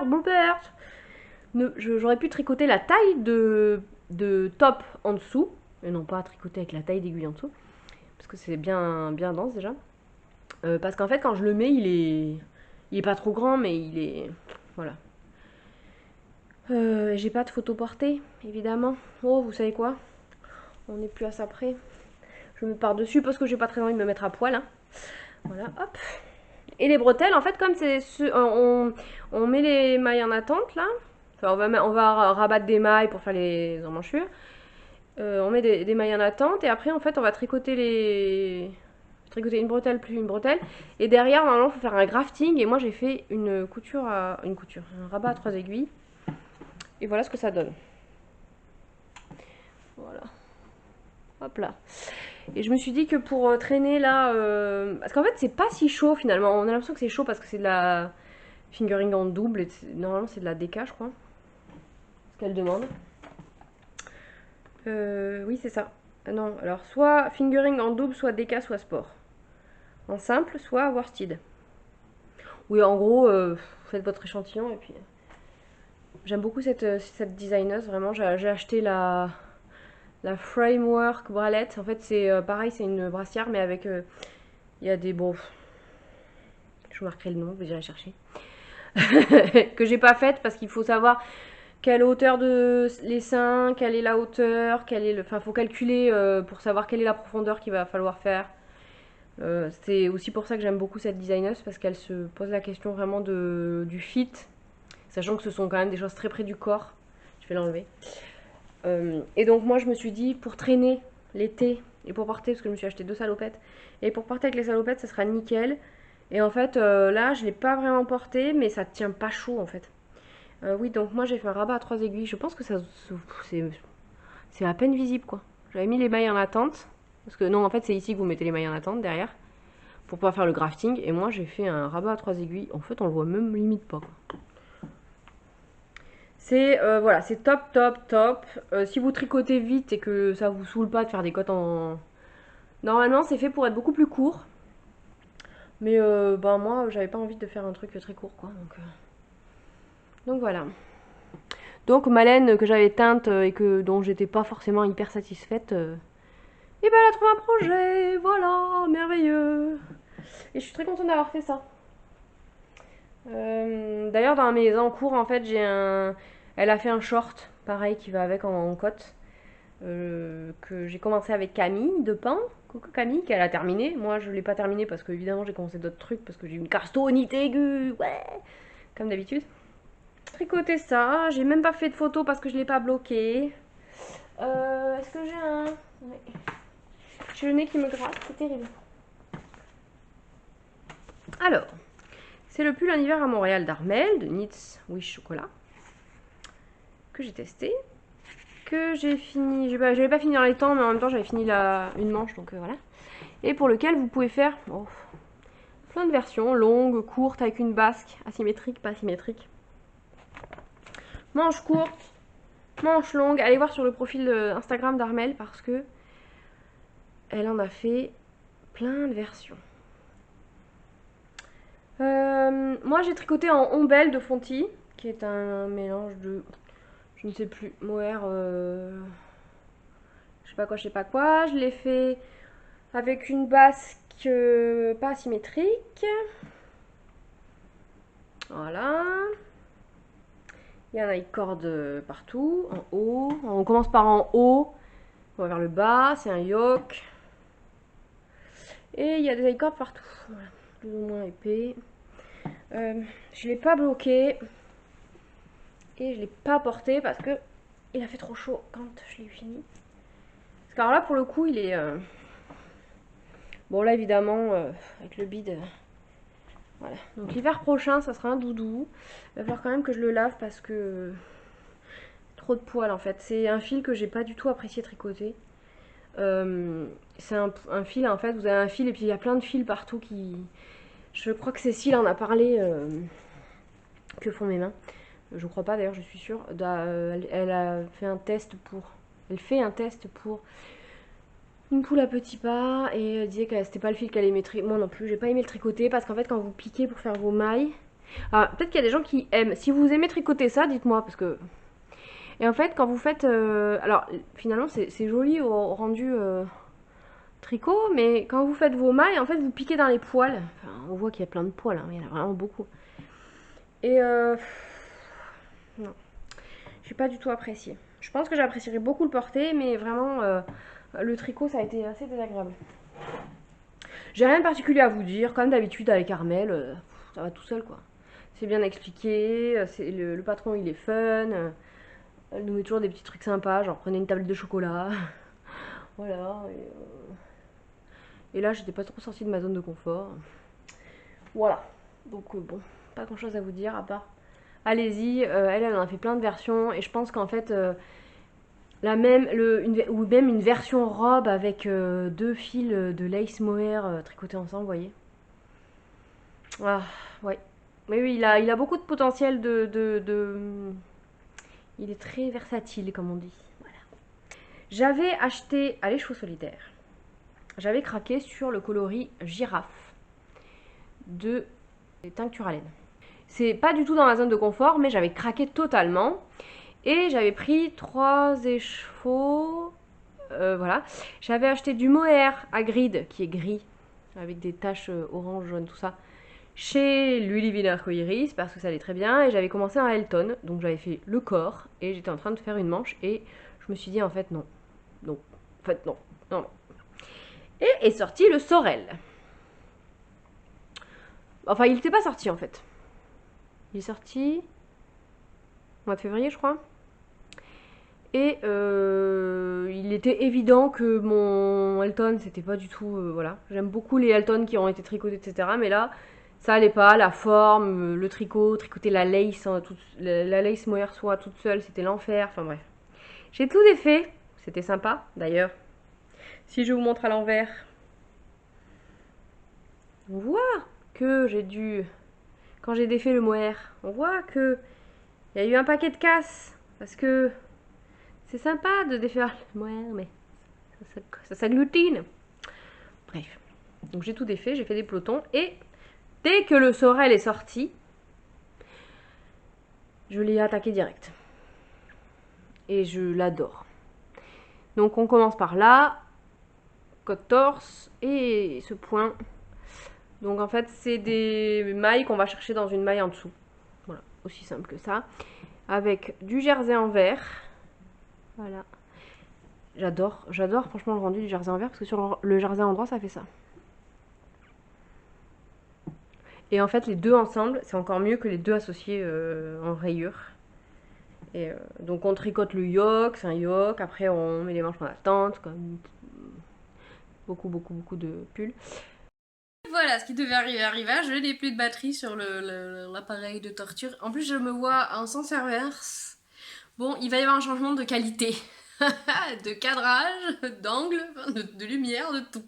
J'aurais pu tricoter la taille de top en dessous, et non pas tricoter avec la taille d'aiguille en dessous, parce que c'est bien dense déjà. Parce qu'en fait quand je le mets il est pas trop grand, mais il est... Voilà. J'ai pas de photo portée, évidemment. Oh, vous savez quoi? On n'est plus à ça près. Je me pars dessus parce que j'ai pas très envie de me mettre à poil. Hein. Voilà, hop. Et les bretelles, en fait, comme c'est on met les mailles en attente là. Enfin, on va rabattre des mailles pour faire les emmanchures. On met des mailles en attente et après, en fait, on va tricoter une bretelle plus une bretelle. Et derrière, normalement, il faut faire un grafting. Et moi, j'ai fait un rabat à 3 aiguilles. Et voilà ce que ça donne. Voilà. Hop là. Et je me suis dit que pour traîner là... parce qu'en fait, c'est pas si chaud finalement. On a l'impression que c'est chaud parce que c'est de la fingering en double. Et normalement, c'est de la DK, je crois. Ce qu'elle demande. Oui, c'est ça. Non, alors soit fingering en double, soit DK, soit sport. En simple, soit worsted. Oui, en gros, faites votre échantillon et puis... J'aime beaucoup cette designeuse, vraiment. J'ai acheté la Framework Bralette. En fait, c'est pareil, c'est une brassière, mais avec... Il y a des... Bon... Je vous marquerai le nom, vous irez chercher. Que j'ai pas faite parce qu'il faut savoir quelle hauteur de les seins, quelle est la hauteur, enfin, faut calculer pour savoir quelle est la profondeur qu'il va falloir faire. C'est aussi pour ça que j'aime beaucoup cette designeuse parce qu'elle se pose la question vraiment du fit. Sachant que ce sont quand même des choses très près du corps. Je vais l'enlever. Et donc moi je me suis dit pour traîner l'été et pour porter, parce que je me suis acheté 2 salopettes. Et pour porter avec les salopettes ça sera nickel. Et en fait là je l'ai pas vraiment porté mais ça tient pas chaud en fait. Oui donc moi j'ai fait un rabat à 3 aiguilles. Je pense que c'est à peine visible quoi. J'avais mis les mailles en attente. Parce que non en fait c'est ici que vous mettez les mailles en attente derrière. Pour pouvoir faire le grafting. Et moi j'ai fait un rabat à 3 aiguilles. En fait on le voit même limite pas quoi. C'est voilà, c'est top, top, top. Si vous tricotez vite et que ça vous saoule pas de faire des cottes en... Normalement, c'est fait pour être beaucoup plus court. Mais ben moi, j'avais pas envie de faire un truc très court, quoi. Donc voilà. Donc ma laine que j'avais teinte et que dont j'étais pas forcément hyper satisfaite, et ben elle a trouvé un projet, voilà, merveilleux. Et je suis très contente d'avoir fait ça. D'ailleurs dans mes encours en fait elle a fait un short pareil qui va avec en cotte que j'ai commencé avec Camille de Pain. Coucou Camille, qu'elle a terminé. Moi je l'ai pas terminé parce que évidemment j'ai commencé d'autres trucs parce que j'ai une carstonite aiguë, ouais, comme d'habitude. Tricoter ça, j'ai même pas fait de photo parce que je l'ai pas bloqué. Est-ce que j'ai un... Ouais. J'ai le nez qui me gratte, c'est terrible. Alors, c'est le pull en hiver à Montréal d'Armel, de Knits Wish Chocolat, que j'ai testé, que j'ai fini, j'avais pas fini dans les temps, mais en même temps j'avais fini une manche, donc voilà. Et pour lequel vous pouvez faire plein de versions, longues, courtes, avec une basque, asymétrique, pas asymétrique. Manche courte, manche longue, allez voir sur le profil Instagram d'Armel parce que elle en a fait plein de versions. Moi j'ai tricoté en ombelle de Fonty, qui est un mélange de, je ne sais plus, mohair, je sais pas quoi, je sais pas quoi. Je l'ai fait avec une basque pas symétrique. Voilà. Il y en a une corde partout, en haut. On commence par en haut, on va vers le bas, c'est un yoke. Et il y a des cordes partout, voilà, plus ou moins épais. Je l'ai pas bloqué et je l'ai pas porté parce que il a fait trop chaud quand je l'ai fini. Parce que alors là pour le coup il est bon là évidemment avec le bide voilà. Donc l'hiver prochain ça sera un doudou. Il va falloir quand même que je le lave parce que trop de poils en fait. C'est un fil que j'ai pas du tout apprécié tricoter. C'est un fil en fait, vous avez un fil et puis il y a plein de fils partout qui... Je crois que Cécile en a parlé que font mes mains. Je crois pas d'ailleurs, je suis sûre. Elle a fait un test pour... Elle fait un test pour une poule à petits pas et elle disait que c'était pas le fil qu'elle aimait tricoter. Moi non plus, j'ai pas aimé le tricoter parce qu'en fait quand vous piquez pour faire vos mailles... Alors peut-être qu'il y a des gens qui aiment. Si vous aimez tricoter ça, dites-moi parce que... Et en fait quand vous faites... alors finalement c'est joli au rendu tricot, mais quand vous faites vos mailles, en fait vous piquez dans les poils. Enfin, on voit qu'il y a plein de poils, hein, il y en a vraiment beaucoup. Et non, j'ai pas du tout apprécié. Je pense que j'apprécierais beaucoup le porter, mais vraiment le tricot ça a été assez désagréable. J'ai rien de particulier à vous dire, comme d'habitude avec Armel, ça va tout seul quoi. C'est bien expliqué, le patron il est fun, elle nous met toujours des petits trucs sympas, genre prenez une tablette de chocolat. Voilà. Et là j'étais pas trop sortie de ma zone de confort. Voilà. Donc bon, pas grand chose à vous dire à part. Allez-y, elle en a fait plein de versions et je pense qu'en fait ou même une version robe avec deux fils de lace mohair tricotés ensemble, vous voyez. Ah, ouais. Mais oui, il a beaucoup de potentiel Il est très versatile, comme on dit. Voilà. J'avais acheté à l'écheveau solitaire. J'avais craqué sur le coloris girafe de Tincture à laine. C'est pas du tout dans ma zone de confort, mais j'avais craqué totalement. Et j'avais pris 3 écheveaux. Voilà. J'avais acheté du mohair à grid, qui est gris, avec des taches orange, jaune, tout ça, chez Lulivine Arcoiris, parce que ça allait très bien. Et j'avais commencé un Elton, donc j'avais fait le corps, et j'étais en train de faire une manche. Et je me suis dit, en fait, non. Non. En fait, non. Non, non. Et est sorti le Sorel. Enfin, il n'était pas sorti, en fait. Il est sorti au mois de février, je crois. Et il était évident que mon Elton, c'était pas du tout... voilà. J'aime beaucoup les Elton qui ont été tricotés, etc. Mais là, ça allait pas. La forme, le tricot, tricoter la lace, hein, la lace mohair soie toute seule, c'était l'enfer. Enfin bref. J'ai tout défait. C'était sympa, d'ailleurs. Si je vous montre à l'envers, on voit que j'ai dû... Quand j'ai défait le mohair, on voit que... Il y a eu un paquet de casse. Parce que c'est sympa de défaire le moire, mais ça s'agglutine. Bref. Donc j'ai tout défait, j'ai fait des pelotons. Et dès que le sorel est sorti, je l'ai attaqué direct. Et je l'adore. Donc on commence par là. Côte torse et ce point. Donc en fait c'est des mailles qu'on va chercher dans une maille en dessous. Voilà, aussi simple que ça. Avec du jersey en vert. Voilà. J'adore franchement le rendu du jersey en vert parce que sur le jersey en droit ça fait ça. Et en fait les deux ensemble c'est encore mieux que les deux associés en rayure. Et donc on tricote le yoke, c'est un yoke, après on met les manches en attente, comme beaucoup de pulls. Voilà, ce qui devait arriver arriva, je n'ai plus de batterie sur l'appareil de torture. En plus je me vois en sens inverse. Bon, il va y avoir un changement de qualité, de cadrage, d'angle, de lumière, de tout.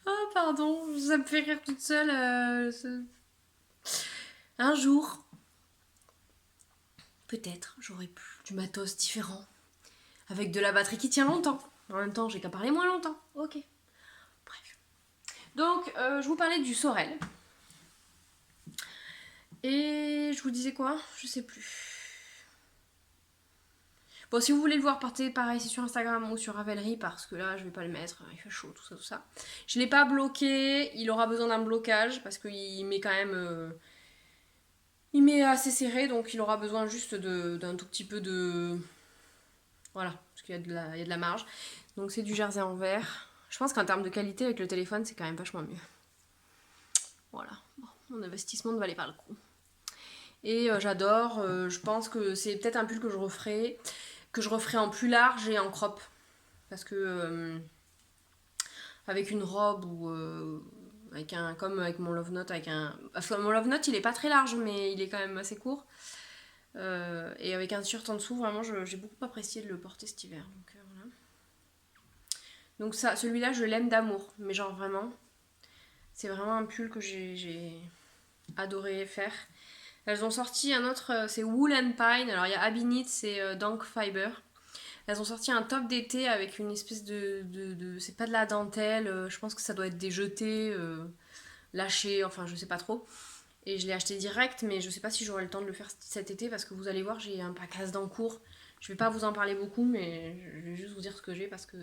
Oh pardon, ça me fait rire toute seule. Un jour, peut-être, j'aurai plus du matos différent. Avec de la batterie qui tient longtemps. En même temps, j'ai qu'à parler moins longtemps. Ok. Bref. Donc, je vous parlais du sorel. Et je vous disais quoi? Je sais plus. Bon, si vous voulez le voir, partez pareil, c'est sur Instagram ou sur Ravelry parce que là, je vais pas le mettre, il fait chaud, tout ça. Je l'ai pas bloqué, il aura besoin d'un blocage parce qu'il met quand même... il met assez serré, donc il aura besoin juste d'un tout petit peu de... Voilà, parce qu'il y a de la marge. Donc c'est du jersey en vert. Je pense qu'en termes de qualité, avec le téléphone, c'est quand même vachement mieux. Voilà, bon, mon investissement ne valait pas le coup. Et j'adore, je pense que c'est peut-être un pull que je referai en plus large et en crop. Parce que avec une robe ou comme avec mon Love Note, parce que mon Love Note il est pas très large mais il est quand même assez court. Et avec un t-shirt en dessous, vraiment j'ai beaucoup apprécié de le porter cet hiver. Voilà. Donc ça, celui-là je l'aime d'amour, mais genre vraiment, c'est vraiment un pull que j'ai adoré faire. Elles ont sorti un autre, c'est Wool and Pine, alors il y a Abby Knit, c'est Dank Fiber. Elles ont sorti un top d'été avec une espèce c'est pas de la dentelle, je pense que ça doit être des jetés lâchés, enfin je sais pas trop. Et je l'ai acheté direct, mais je sais pas si j'aurai le temps de le faire cet été parce que vous allez voir, j'ai un package d'encours. Je vais pas vous en parler beaucoup, mais je vais juste vous dire ce que j'ai parce que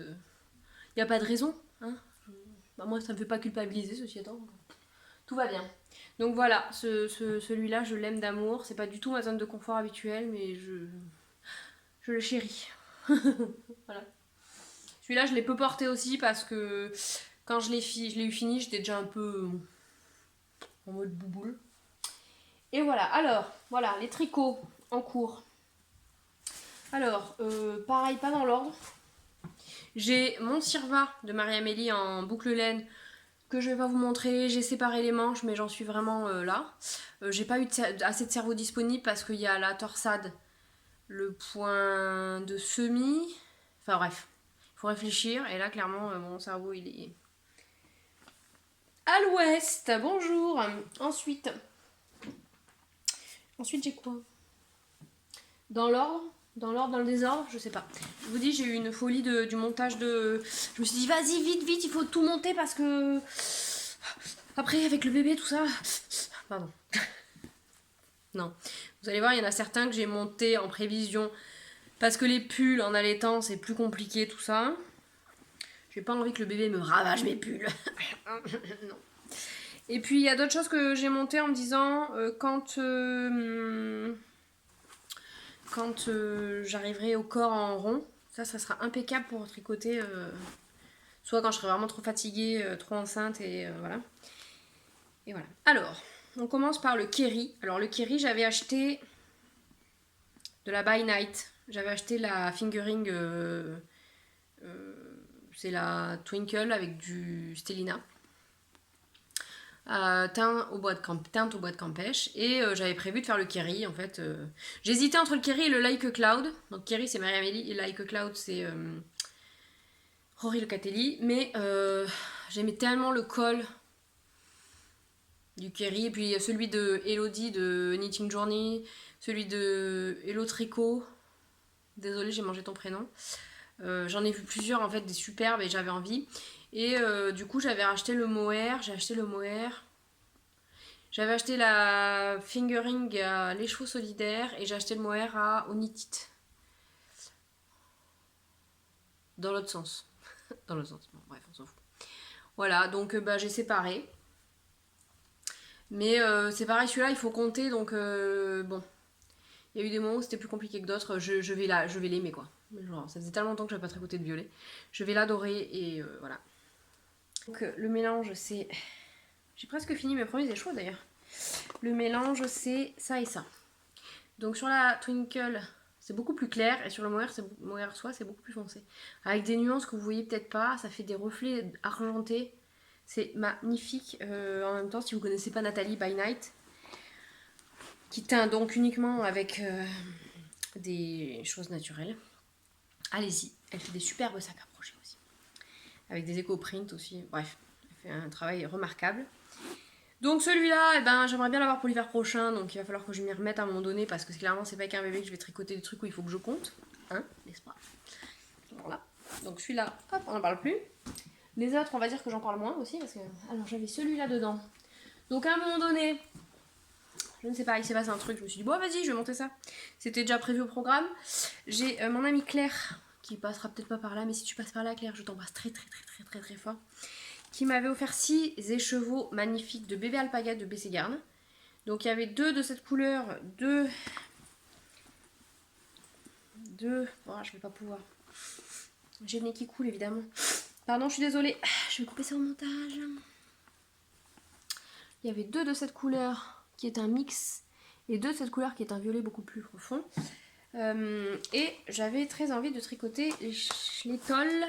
y a pas de raison, hein. Bah, moi ça me fait pas culpabiliser ceci étant. Tout va bien. Donc voilà, celui-là je l'aime d'amour. C'est pas du tout ma zone de confort habituelle, mais je le chéris. Voilà. Celui-là, je l'ai peu porté aussi parce que quand je l'ai eu fini, j'étais déjà un peu en mode bouboule. Et voilà, alors, voilà, les tricots en cours. Alors, pareil, pas dans l'ordre. J'ai mon Sirva de Marie-Amélie en boucle laine que je vais pas vous montrer. J'ai séparé les manches, mais j'en suis vraiment là. J'ai pas eu assez de cerveau disponible parce qu'il y a la torsade, le point de semis. Enfin bref, il faut réfléchir. Et là, clairement, mon cerveau, il est à l'ouest. Bonjour. Ensuite, j'ai quoi? Dans l'ordre? Dans le désordre? Je sais pas. Je vous dis, j'ai eu une folie du montage de... Je me suis dit, vas-y, vite, il faut tout monter parce que... Après, avec le bébé, tout ça... Pardon. Non. Vous allez voir, il y en a certains que j'ai montés en prévision parce que les pulls en allaitant, c'est plus compliqué, tout ça. J'ai pas envie que le bébé me ravage mes pulls. Non. Et puis, il y a d'autres choses que j'ai montées en me disant, quand j'arriverai au corps en rond, ça sera impeccable pour tricoter, soit quand je serai vraiment trop fatiguée, trop enceinte, et voilà. Et voilà. Alors, on commence par le Kerry. Alors, le Kerry, j'avais acheté de la By Night. J'avais acheté la fingering, c'est la Twinkle avec du Stellina. Teinte au bois de Campèche. Et j'avais prévu de faire le Kerry en fait. J'hésitais entre le Kerry et le Like a Cloud. Donc Kerry c'est Marie-Amélie et Like a Cloud c'est Rory Locatelli. Mais j'aimais tellement le col du Kerry. Et puis celui de Elodie de Knitting Journey. celui de Hello Tricot. Désolée, j'ai mangé ton prénom. J'en ai vu plusieurs en fait, des superbes et j'avais envie. Et du coup, j'avais acheté le mohair. J'ai acheté le mohair. J'avais acheté la fingering à Les Chevaux Solidaires et j'ai acheté le mohair à Onitite. Dans l'autre sens. Dans l'autre sens. Bon, bref, on s'en fout. Voilà, donc bah, j'ai séparé. Mais c'est pareil, celui-là, il faut compter. Donc bon, il y a eu des moments où c'était plus compliqué que d'autres. Je vais l'aimer quoi. Genre, ça faisait tellement longtemps que j'avais pas tricoté de violet. Je vais l'adorer et voilà. Donc le mélange, c'est... J'ai presque fini mes premiers échos d'ailleurs. Le mélange, c'est ça et ça. Donc sur la Twinkle, c'est beaucoup plus clair. Et sur le mohair soie, c'est beaucoup plus foncé. Avec des nuances que vous voyez peut-être pas. Ça fait des reflets argentés. C'est magnifique. En même temps, si vous connaissez pas Nathalie by Night, qui teint donc uniquement avec des choses naturelles, allez-y. Elle fait des superbes sacs à brocher aussi. Avec des éco-prints aussi. Bref, elle fait un travail remarquable. Donc celui-là, eh ben, j'aimerais bien l'avoir pour l'hiver prochain, donc il va falloir que je m'y remette à un moment donné, parce que clairement c'est pas avec un bébé que je vais tricoter des trucs où il faut que je compte, hein, n'est-ce pas? Voilà. Donc celui-là, hop, on n'en parle plus. Les autres, on va dire que j'en parle moins aussi, parce que... Alors j'avais celui-là dedans. Donc à un moment donné, je ne sais pas, il s'est passé un truc, je me suis dit, bon vas-y, je vais monter ça. C'était déjà prévu au programme. J'ai mon amie Claire, qui passera peut-être pas par là, mais si tu passes par là Claire, je t'embrasse très fort, qui m'avait offert 6 écheveaux magnifiques de bébé alpaga de BC Garn. Donc il y avait 2 de cette couleur, 2... Oh, je vais pas pouvoir. J'ai le nez qui coule évidemment. Pardon, je suis désolée. Je vais couper ça au montage. Il y avait 2 de cette couleur qui est un mix et 2 de cette couleur qui est un violet beaucoup plus profond. Et j'avais très envie de tricoter l'étole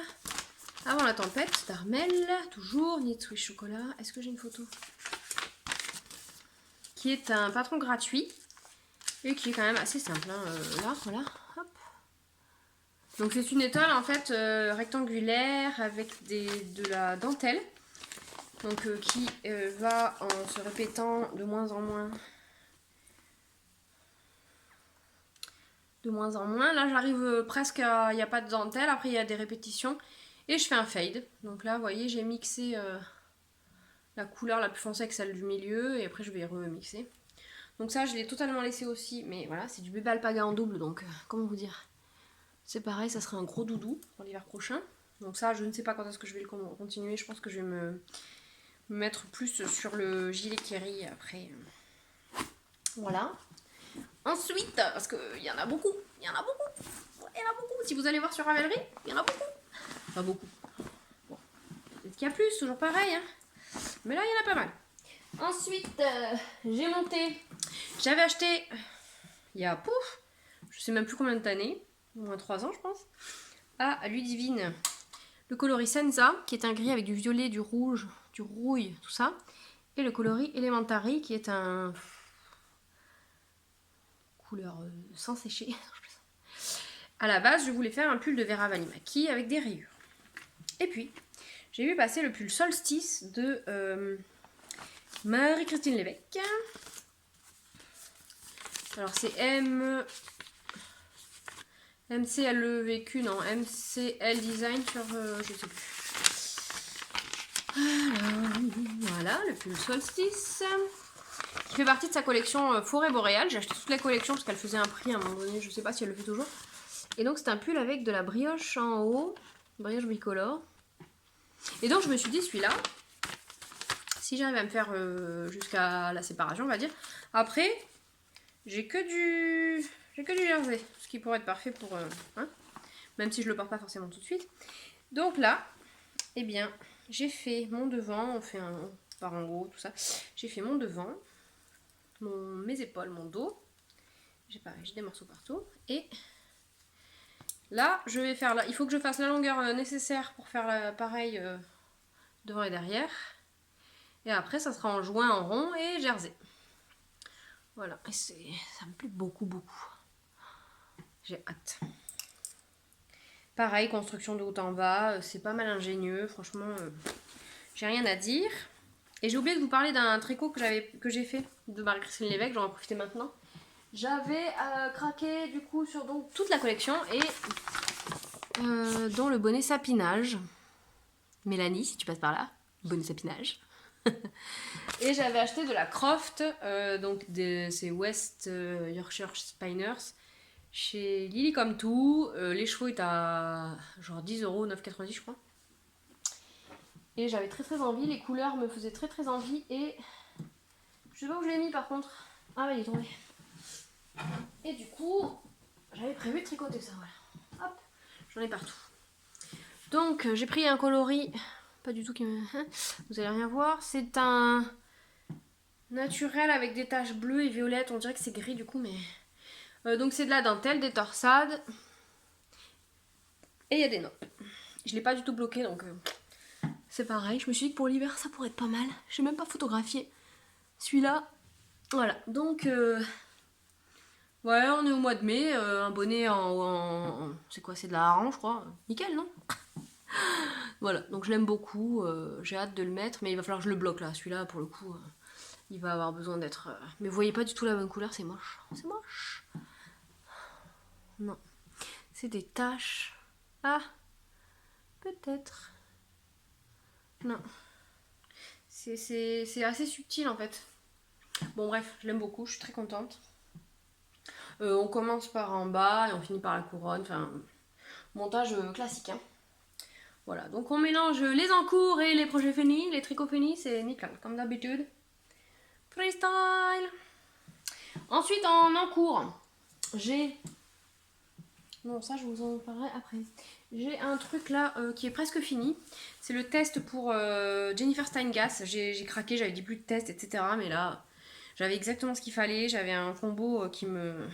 avant la tempête d'Armel, toujours Knit Swiss Chocolat. Est-ce que j'ai une photo? Qui est un patron gratuit et qui est quand même assez simple. Hein. Là, voilà. Hop. Donc c'est une étole en fait rectangulaire avec de la dentelle. Donc qui va en se répétant de moins en moins. De moins en moins. Là j'arrive presque à... Il n'y a pas de dentelle, après il y a des répétitions. Et je fais un fade. Donc là vous voyez j'ai mixé la couleur la plus foncée avec celle du milieu. Et après je vais remixer. Donc ça je l'ai totalement laissé aussi. Mais voilà c'est du bébé alpaga en double. Donc comment vous dire, c'est pareil, ça sera un gros doudou pour l'hiver prochain. Donc ça je ne sais pas quand est-ce que je vais le continuer. Je pense que je vais me mettre plus sur le gilet Kerry après. Voilà. Ensuite, parce qu'il y en a beaucoup, il y en a beaucoup. Si vous allez voir sur Ravelry, il y en a beaucoup. Pas beaucoup. Bon, peut-être qu'il y a plus, toujours pareil. Hein. Mais là, il y en a pas mal. Ensuite, j'ai monté. J'avais acheté, il y a, pouf, je sais même plus combien d'années, au moins 3 ans, je pense, à Ludivine, le coloris Senza, qui est un gris avec du violet, du rouge, du rouille, tout ça. Et le coloris Elementary, qui est un... couleur sans sécher. À la base, je voulais faire un pull de Vera Valimaki avec des rayures. Et puis, j'ai vu passer le pull Solstice de Marie-Christine Lévesque. Alors, c'est MCLEVQ, non, MCL Design sur, je sais plus. Voilà, le pull Solstice. Qui fait partie de sa collection Forêt Boréale. J'ai acheté toute la collection parce qu'elle faisait un prix à un moment donné, je sais pas si elle le fait toujours. Et donc c'est un pull avec de la brioche en haut, brioche bicolore. Et donc je me suis dit celui-là, si j'arrive à me faire jusqu'à la séparation on va dire. Après, j'ai que du jersey, ce qui pourrait être parfait pour... hein, même si je le porte pas forcément tout de suite. Donc là, eh bien, j'ai fait mon devant, on fait un par en haut, tout ça. J'ai fait mon devant. Mes épaules, mon dos. J'ai des morceaux partout. Et là, je vais faire il faut que je fasse la longueur nécessaire pour faire pareil devant et derrière. Et après, ça sera en joint, en rond et jersey. Voilà. Et ça me plaît beaucoup. J'ai hâte. Pareil, construction de haut en bas. C'est pas mal ingénieux. Franchement, j'ai rien à dire. Et j'ai oublié de vous parler d'un tricot que j'ai fait de Marie-Christine Lévesque, j'en vais en profiter maintenant. J'avais craqué du coup sur donc toute la collection et dont le bonnet sapinage. Mélanie, si tu passes par là, bonnet sapinage. Et j'avais acheté de la Croft, donc c'est West Yorkshire Spiners, chez Lily Comme Tout. Les chevaux étaient à genre 10 €, 9,90 je crois. Et j'avais très envie, les couleurs me faisaient très envie et je sais pas où je l'ai mis par contre. Ah ouais, il est tombé. Et du coup, j'avais prévu de tricoter ça, voilà. Hop, j'en ai partout. Donc j'ai pris un coloris, pas du tout qui me... Vous allez rien voir, c'est un naturel avec des taches bleues et violettes, on dirait que c'est gris du coup, mais... donc c'est de la dentelle, des torsades, et il y a des notes. Je l'ai pas du tout bloqué, donc c'est pareil. Je me suis dit que pour l'hiver ça pourrait être pas mal. Je n'ai même pas photographié celui-là. Voilà, donc... ouais, on est au mois de mai, un bonnet c'est quoi, c'est de la hareng je crois. Nickel, non? Voilà, donc je l'aime beaucoup, j'ai hâte de le mettre, mais il va falloir que je le bloque là, celui-là pour le coup, il va avoir besoin d'être... Mais vous voyez pas du tout la bonne couleur, c'est moche, c'est moche. Non, c'est des taches. Ah, peut-être. Non, c'est assez subtil en fait. Bon bref, je l'aime beaucoup, je suis très contente. On commence par en bas et on finit par la couronne, enfin, montage classique, hein. Voilà, donc on mélange les encours et les projets finis, les tricots finis, c'est nickel, comme d'habitude. Freestyle. Ensuite, en encours, j'ai... Non, ça, je vous en parlerai après. J'ai un truc là qui est presque fini. C'est le test pour Jennifer Steingass. J'ai craqué, j'avais dit plus de test, etc. Mais là, j'avais exactement ce qu'il fallait. J'avais un combo qui me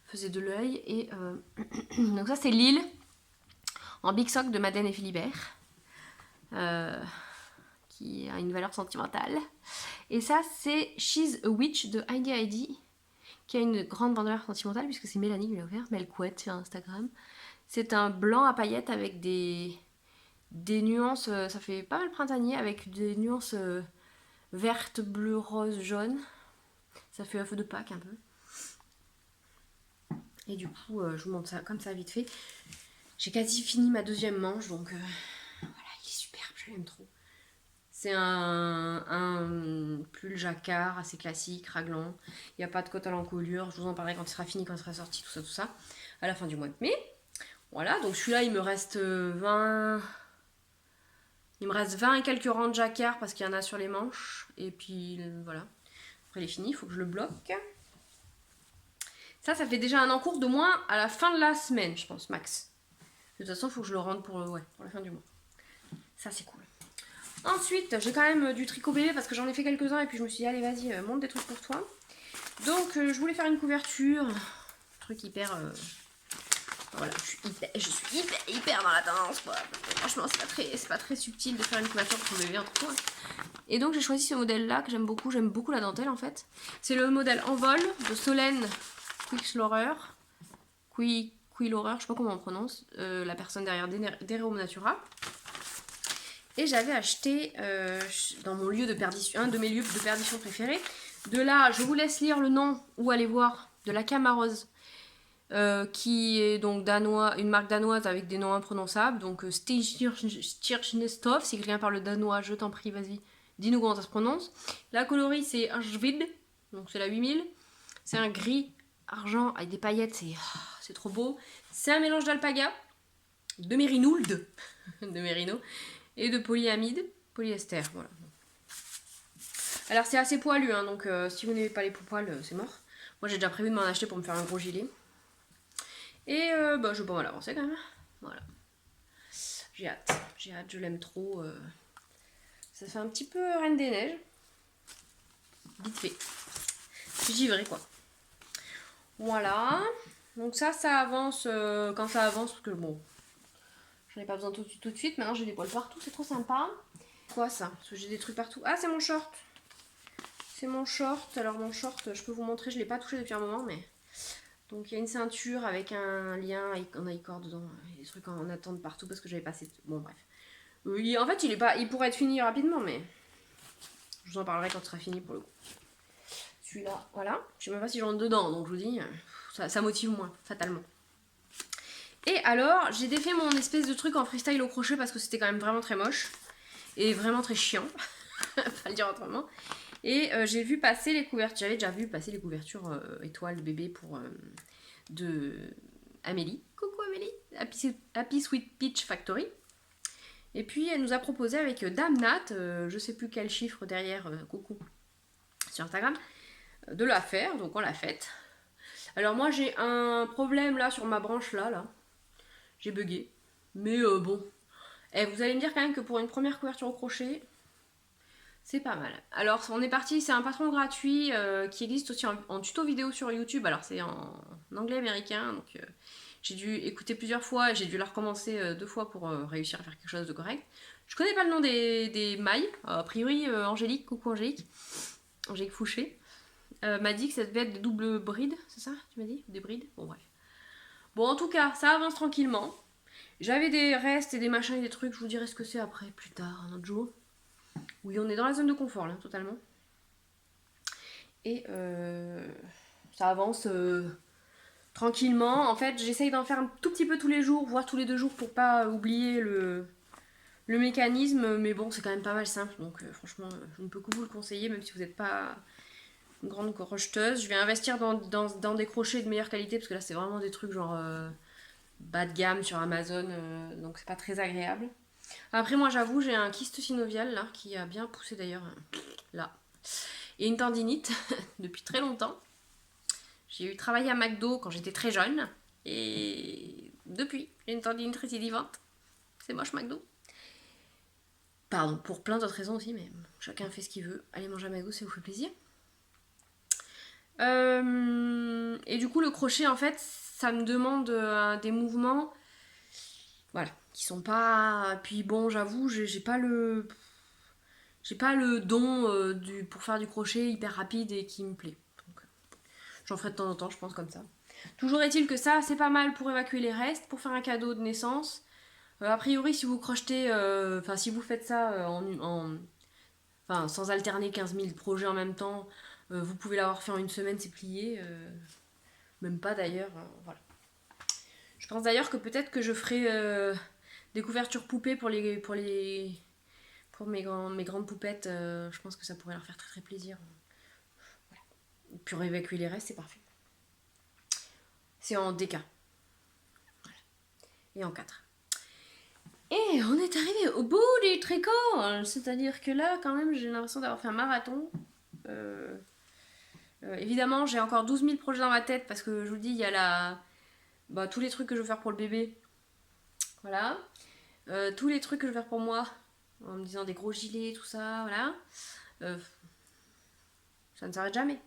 faisait de l'œil. Et donc ça, c'est Lille, en Big Sock de Madeleine et Philibert. Qui a une valeur sentimentale. Et ça, c'est She's a Witch de Heidi Heidi, qui a une grande valeur sentimentale puisque c'est Mélanie qui me l'a offert, Melquette sur Instagram. C'est un blanc à paillettes avec des nuances, ça fait pas mal printanier, avec des nuances vertes, bleues, rose, jaune. Ça fait un feu de Pâques un peu. Et du coup, je vous montre ça comme ça vite fait. J'ai quasi fini ma deuxième manche, donc voilà, il est superbe, je l'aime trop. C'est un pull jacquard assez classique, raglan. Il n'y a pas de coton en encolure. Je vous en parlerai quand il sera fini, quand il sera sorti, tout ça. À la fin du mois de mai. Voilà, donc celui-là, il me reste 20... Il me reste 20 et quelques rangs de jacquard parce qu'il y en a sur les manches. Et puis, voilà. Après, il est fini, il faut que je le bloque. Ça fait déjà un encours de moins à la fin de la semaine, je pense, max. De toute façon, il faut que je le rende pour la fin du mois. Ça, c'est cool. Ensuite, j'ai quand même du tricot bébé parce que j'en ai fait quelques-uns et puis je me suis dit, allez, vas-y, monte des trucs pour toi. Donc, je voulais faire une couverture. Truc hyper... Voilà, je suis hyper dans la tendance, quoi. Franchement, c'est pas très subtil de faire une couverture pour son bébé en tout cas. Et donc, j'ai choisi ce modèle-là que j'aime beaucoup la dentelle en fait. C'est le modèle Envol de Solène Quixlorer. Quillorer, je sais pas comment on prononce, la personne derrière Dereum Natura. Et j'avais acheté dans mon lieu de perdition, un de mes lieux de perdition préférés. De là, je vous laisse lire le nom ou aller voir, de la Camarose, qui est donc danois, une marque danoise avec des noms imprononçables. Donc Stirchnestov, c'est écrit par le danois, je t'en prie, vas-y, dis-nous comment ça se prononce. La coloris, c'est Arjvid, donc c'est la 8000. C'est un gris argent avec des paillettes, c'est trop beau. C'est un mélange d'alpaga, de mérinould, de mérino, et de polyamide, polyester, voilà. Alors c'est assez poilu, hein, donc si vous n'aimez pas les poils, c'est mort. Moi j'ai déjà prévu de m'en acheter pour me faire un gros gilet. Et je vais pas mal avancer quand même. Voilà. J'ai hâte, je l'aime trop. Ça fait un petit peu Reine des Neiges. Vite fait. Je suis givrée quoi. Voilà. Donc ça avance quand ça avance, parce que bon, j'en ai pas besoin tout de suite. Maintenant j'ai des poils partout, c'est trop sympa. Quoi ça? Parce que j'ai des trucs partout. Ah, c'est mon short. C'est mon short. Alors mon short, je peux vous montrer, je l'ai pas touché depuis un moment, mais... Donc il y a une ceinture avec un lien en i-cord dedans. Il y a des trucs en attente partout parce que j'avais passé... Bon bref. Oui, en fait il pourrait être fini rapidement, mais... Je vous en parlerai quand ce sera fini pour le coup. celui-là, voilà. Je sais même pas si je rentre dedans, donc je vous dis, ça motive moins, fatalement. Et alors, j'ai défait mon espèce de truc en freestyle au crochet parce que c'était quand même vraiment très moche. Et vraiment très chiant, pas le dire autrement. Et j'ai vu passer les couvertures, j'avais déjà vu passer les couvertures étoiles de bébé pour de Amélie. Coucou Amélie, Happy Sweet Peach Factory. Et puis elle nous a proposé avec Dame Nat, je sais plus quel chiffre derrière, coucou, sur Instagram, de la faire, donc on l'a faite. Alors moi j'ai un problème là sur ma branche là. J'ai bugué. Mais bon. Et vous allez me dire quand même que pour une première couverture au crochet, c'est pas mal. Alors on est parti, c'est un patron gratuit qui existe aussi en tuto vidéo sur YouTube. Alors c'est en anglais américain, donc j'ai dû écouter plusieurs fois et j'ai dû la recommencer 2 fois pour réussir à faire quelque chose de correct. Je connais pas le nom des mailles. A priori Angélique, coucou Angélique. Angélique Fouché. M'a dit que ça devait être des doubles brides, c'est ça tu m'as dit? Des brides? Bon bref. Bon en tout cas, ça avance tranquillement. J'avais des restes et des machins et des trucs, je vous dirai ce que c'est après, plus tard, un autre jour. Oui, on est dans la zone de confort là, totalement. Et ça avance tranquillement. En fait, j'essaye d'en faire un tout petit peu tous les jours, voire tous les 2 jours pour pas oublier le mécanisme. Mais bon, c'est quand même pas mal simple, donc franchement, je ne peux que vous le conseiller, même si vous n'êtes pas une grande crocheteuse. Je vais investir dans des crochets de meilleure qualité, parce que là, c'est vraiment des trucs genre bas de gamme sur Amazon, donc c'est pas très agréable. Après, moi, j'avoue, j'ai un kyste synovial là, qui a bien poussé d'ailleurs, là. Et une tendinite depuis très longtemps. J'ai eu travaillé à McDo quand j'étais très jeune. Et depuis, j'ai une tendinite récidivante. C'est moche McDo. Pardon, pour plein d'autres raisons aussi, mais chacun fait ce qu'il veut. Allez manger à McDo, ça vous fait plaisir. Et du coup, le crochet, en fait, ça me demande des mouvements, voilà, qui sont pas... Puis bon, j'avoue, j'ai pas le don pour faire du crochet hyper rapide et qui me plaît. Donc, j'en ferai de temps en temps, je pense, comme ça. Toujours est-il que ça, c'est pas mal pour évacuer les restes, pour faire un cadeau de naissance. A priori, si vous crochetez, si vous faites ça sans alterner 15 000 projets en même temps, vous pouvez l'avoir fait en une semaine, c'est plié. Même pas d'ailleurs, voilà. Je pense d'ailleurs que peut-être que je ferai des couvertures poupées pour mes grandes poupettes. Je pense que ça pourrait leur faire très très plaisir. Voilà. Et puis évacuer les restes, c'est parfait. C'est en DK. Voilà. Et en 4. Et on est arrivé au bout du tricot. C'est-à-dire que là, quand même, j'ai l'impression d'avoir fait un marathon. Évidemment, j'ai encore 12 000 projets dans ma tête parce que je vous dis, il y a tous les trucs que je veux faire pour le bébé. Voilà. Tous les trucs que je veux faire pour moi, en me disant des gros gilets, tout ça, voilà. Ça ne s'arrête jamais.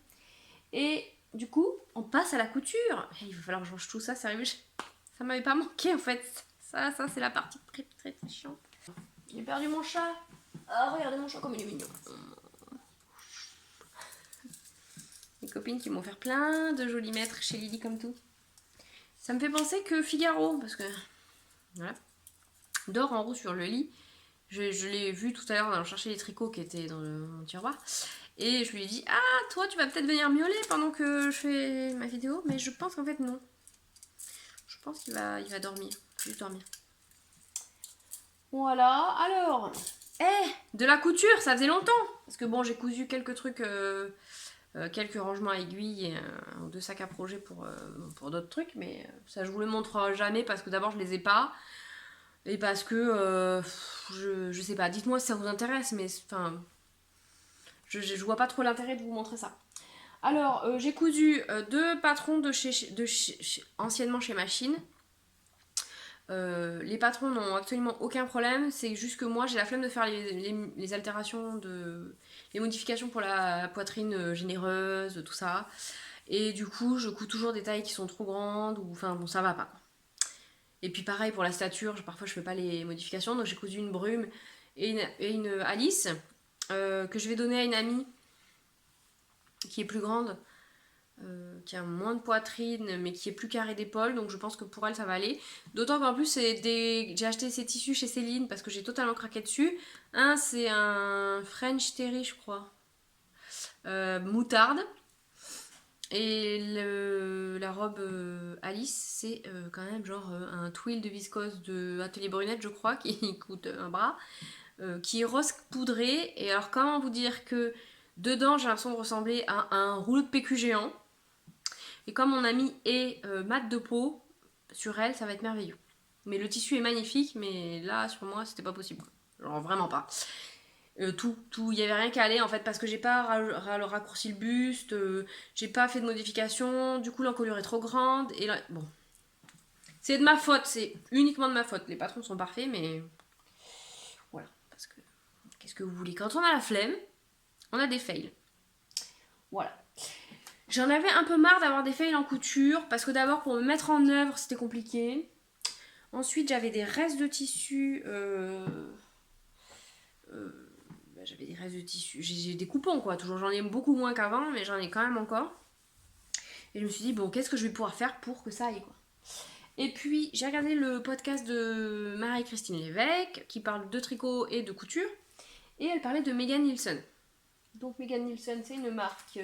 Et du coup, on passe à la couture. Et il va falloir que je range tout ça, sérieux. Ça m'avait pas manqué en fait. Ça c'est la partie très très très chiante. J'ai perdu mon chat. Ah, regardez mon chat comme il est mignon. Mes copines qui m'ont fait plein de jolis mètres chez Lily comme tout. Ça me fait penser que Figaro, parce que voilà, dort en roue sur le lit. Je l'ai vu tout à l'heure en allant chercher les tricots qui étaient dans mon tiroir. Et je lui ai dit, ah, toi, tu vas peut-être venir miauler pendant que je fais ma vidéo. Mais je pense qu'en fait, non. Je pense qu'il va dormir. Juste dormir. Voilà, alors. De la couture, ça faisait longtemps. Parce que bon, j'ai cousu quelques trucs, quelques rangements à aiguilles et 2 sacs à projet pour d'autres trucs. Mais ça, je vous le montre jamais parce que d'abord, je les ai pas. Et parce que, je sais pas, dites-moi si ça vous intéresse, mais enfin, je vois pas trop l'intérêt de vous montrer ça. Alors, j'ai cousu 2 patrons anciennement chez Machine. Les patrons n'ont absolument aucun problème, c'est juste que moi j'ai la flemme de faire les altérations, les modifications pour la poitrine généreuse, tout ça. Et du coup, je couds toujours des tailles qui sont trop grandes, ou enfin bon, ça va pas quoi. Et puis pareil pour la stature, parfois je fais pas les modifications, donc j'ai cousu une brume et une Alice que je vais donner à une amie qui est plus grande, qui a moins de poitrine mais qui est plus carrée d'épaule, donc je pense que pour elle ça va aller. D'autant qu'en plus j'ai acheté ces tissus chez Céline parce que j'ai totalement craqué dessus. Un c'est un French Terry je crois, moutarde, Et la robe Alice, c'est quand même genre un twill de viscose de Atelier Brunette, je crois, qui coûte un bras, qui est rose poudré. Et alors, comment vous dire que dedans, j'ai l'impression de ressembler à un rouleau de PQ géant. Et comme mon amie est mat de peau, sur elle, ça va être merveilleux. Mais le tissu est magnifique, mais là, sur moi, c'était pas possible. Genre, vraiment pas. Il y avait rien qu'à aller en fait parce que j'ai pas raccourci le buste, j'ai pas fait de modification, du coup l'encolure est trop grande et là, bon, c'est de ma faute, c'est uniquement de ma faute. Les patrons sont parfaits, mais voilà, parce que qu'est-ce que vous voulez, quand on a la flemme, on a des fails. Voilà. J'en avais un peu marre d'avoir des fails en couture parce que d'abord pour me mettre en œuvre c'était compliqué. Ensuite j'avais des restes de tissu. J'avais des restes de tissu. J'ai des coupons quoi, toujours j'en ai beaucoup moins qu'avant, mais j'en ai quand même encore. Et je me suis dit, bon, qu'est-ce que je vais pouvoir faire pour que ça aille, quoi. Et puis, j'ai regardé le podcast de Marie-Christine Lévesque, qui parle de tricot et de couture, et elle parlait de Megan Nielsen. Donc, Megan Nielsen, c'est une marque...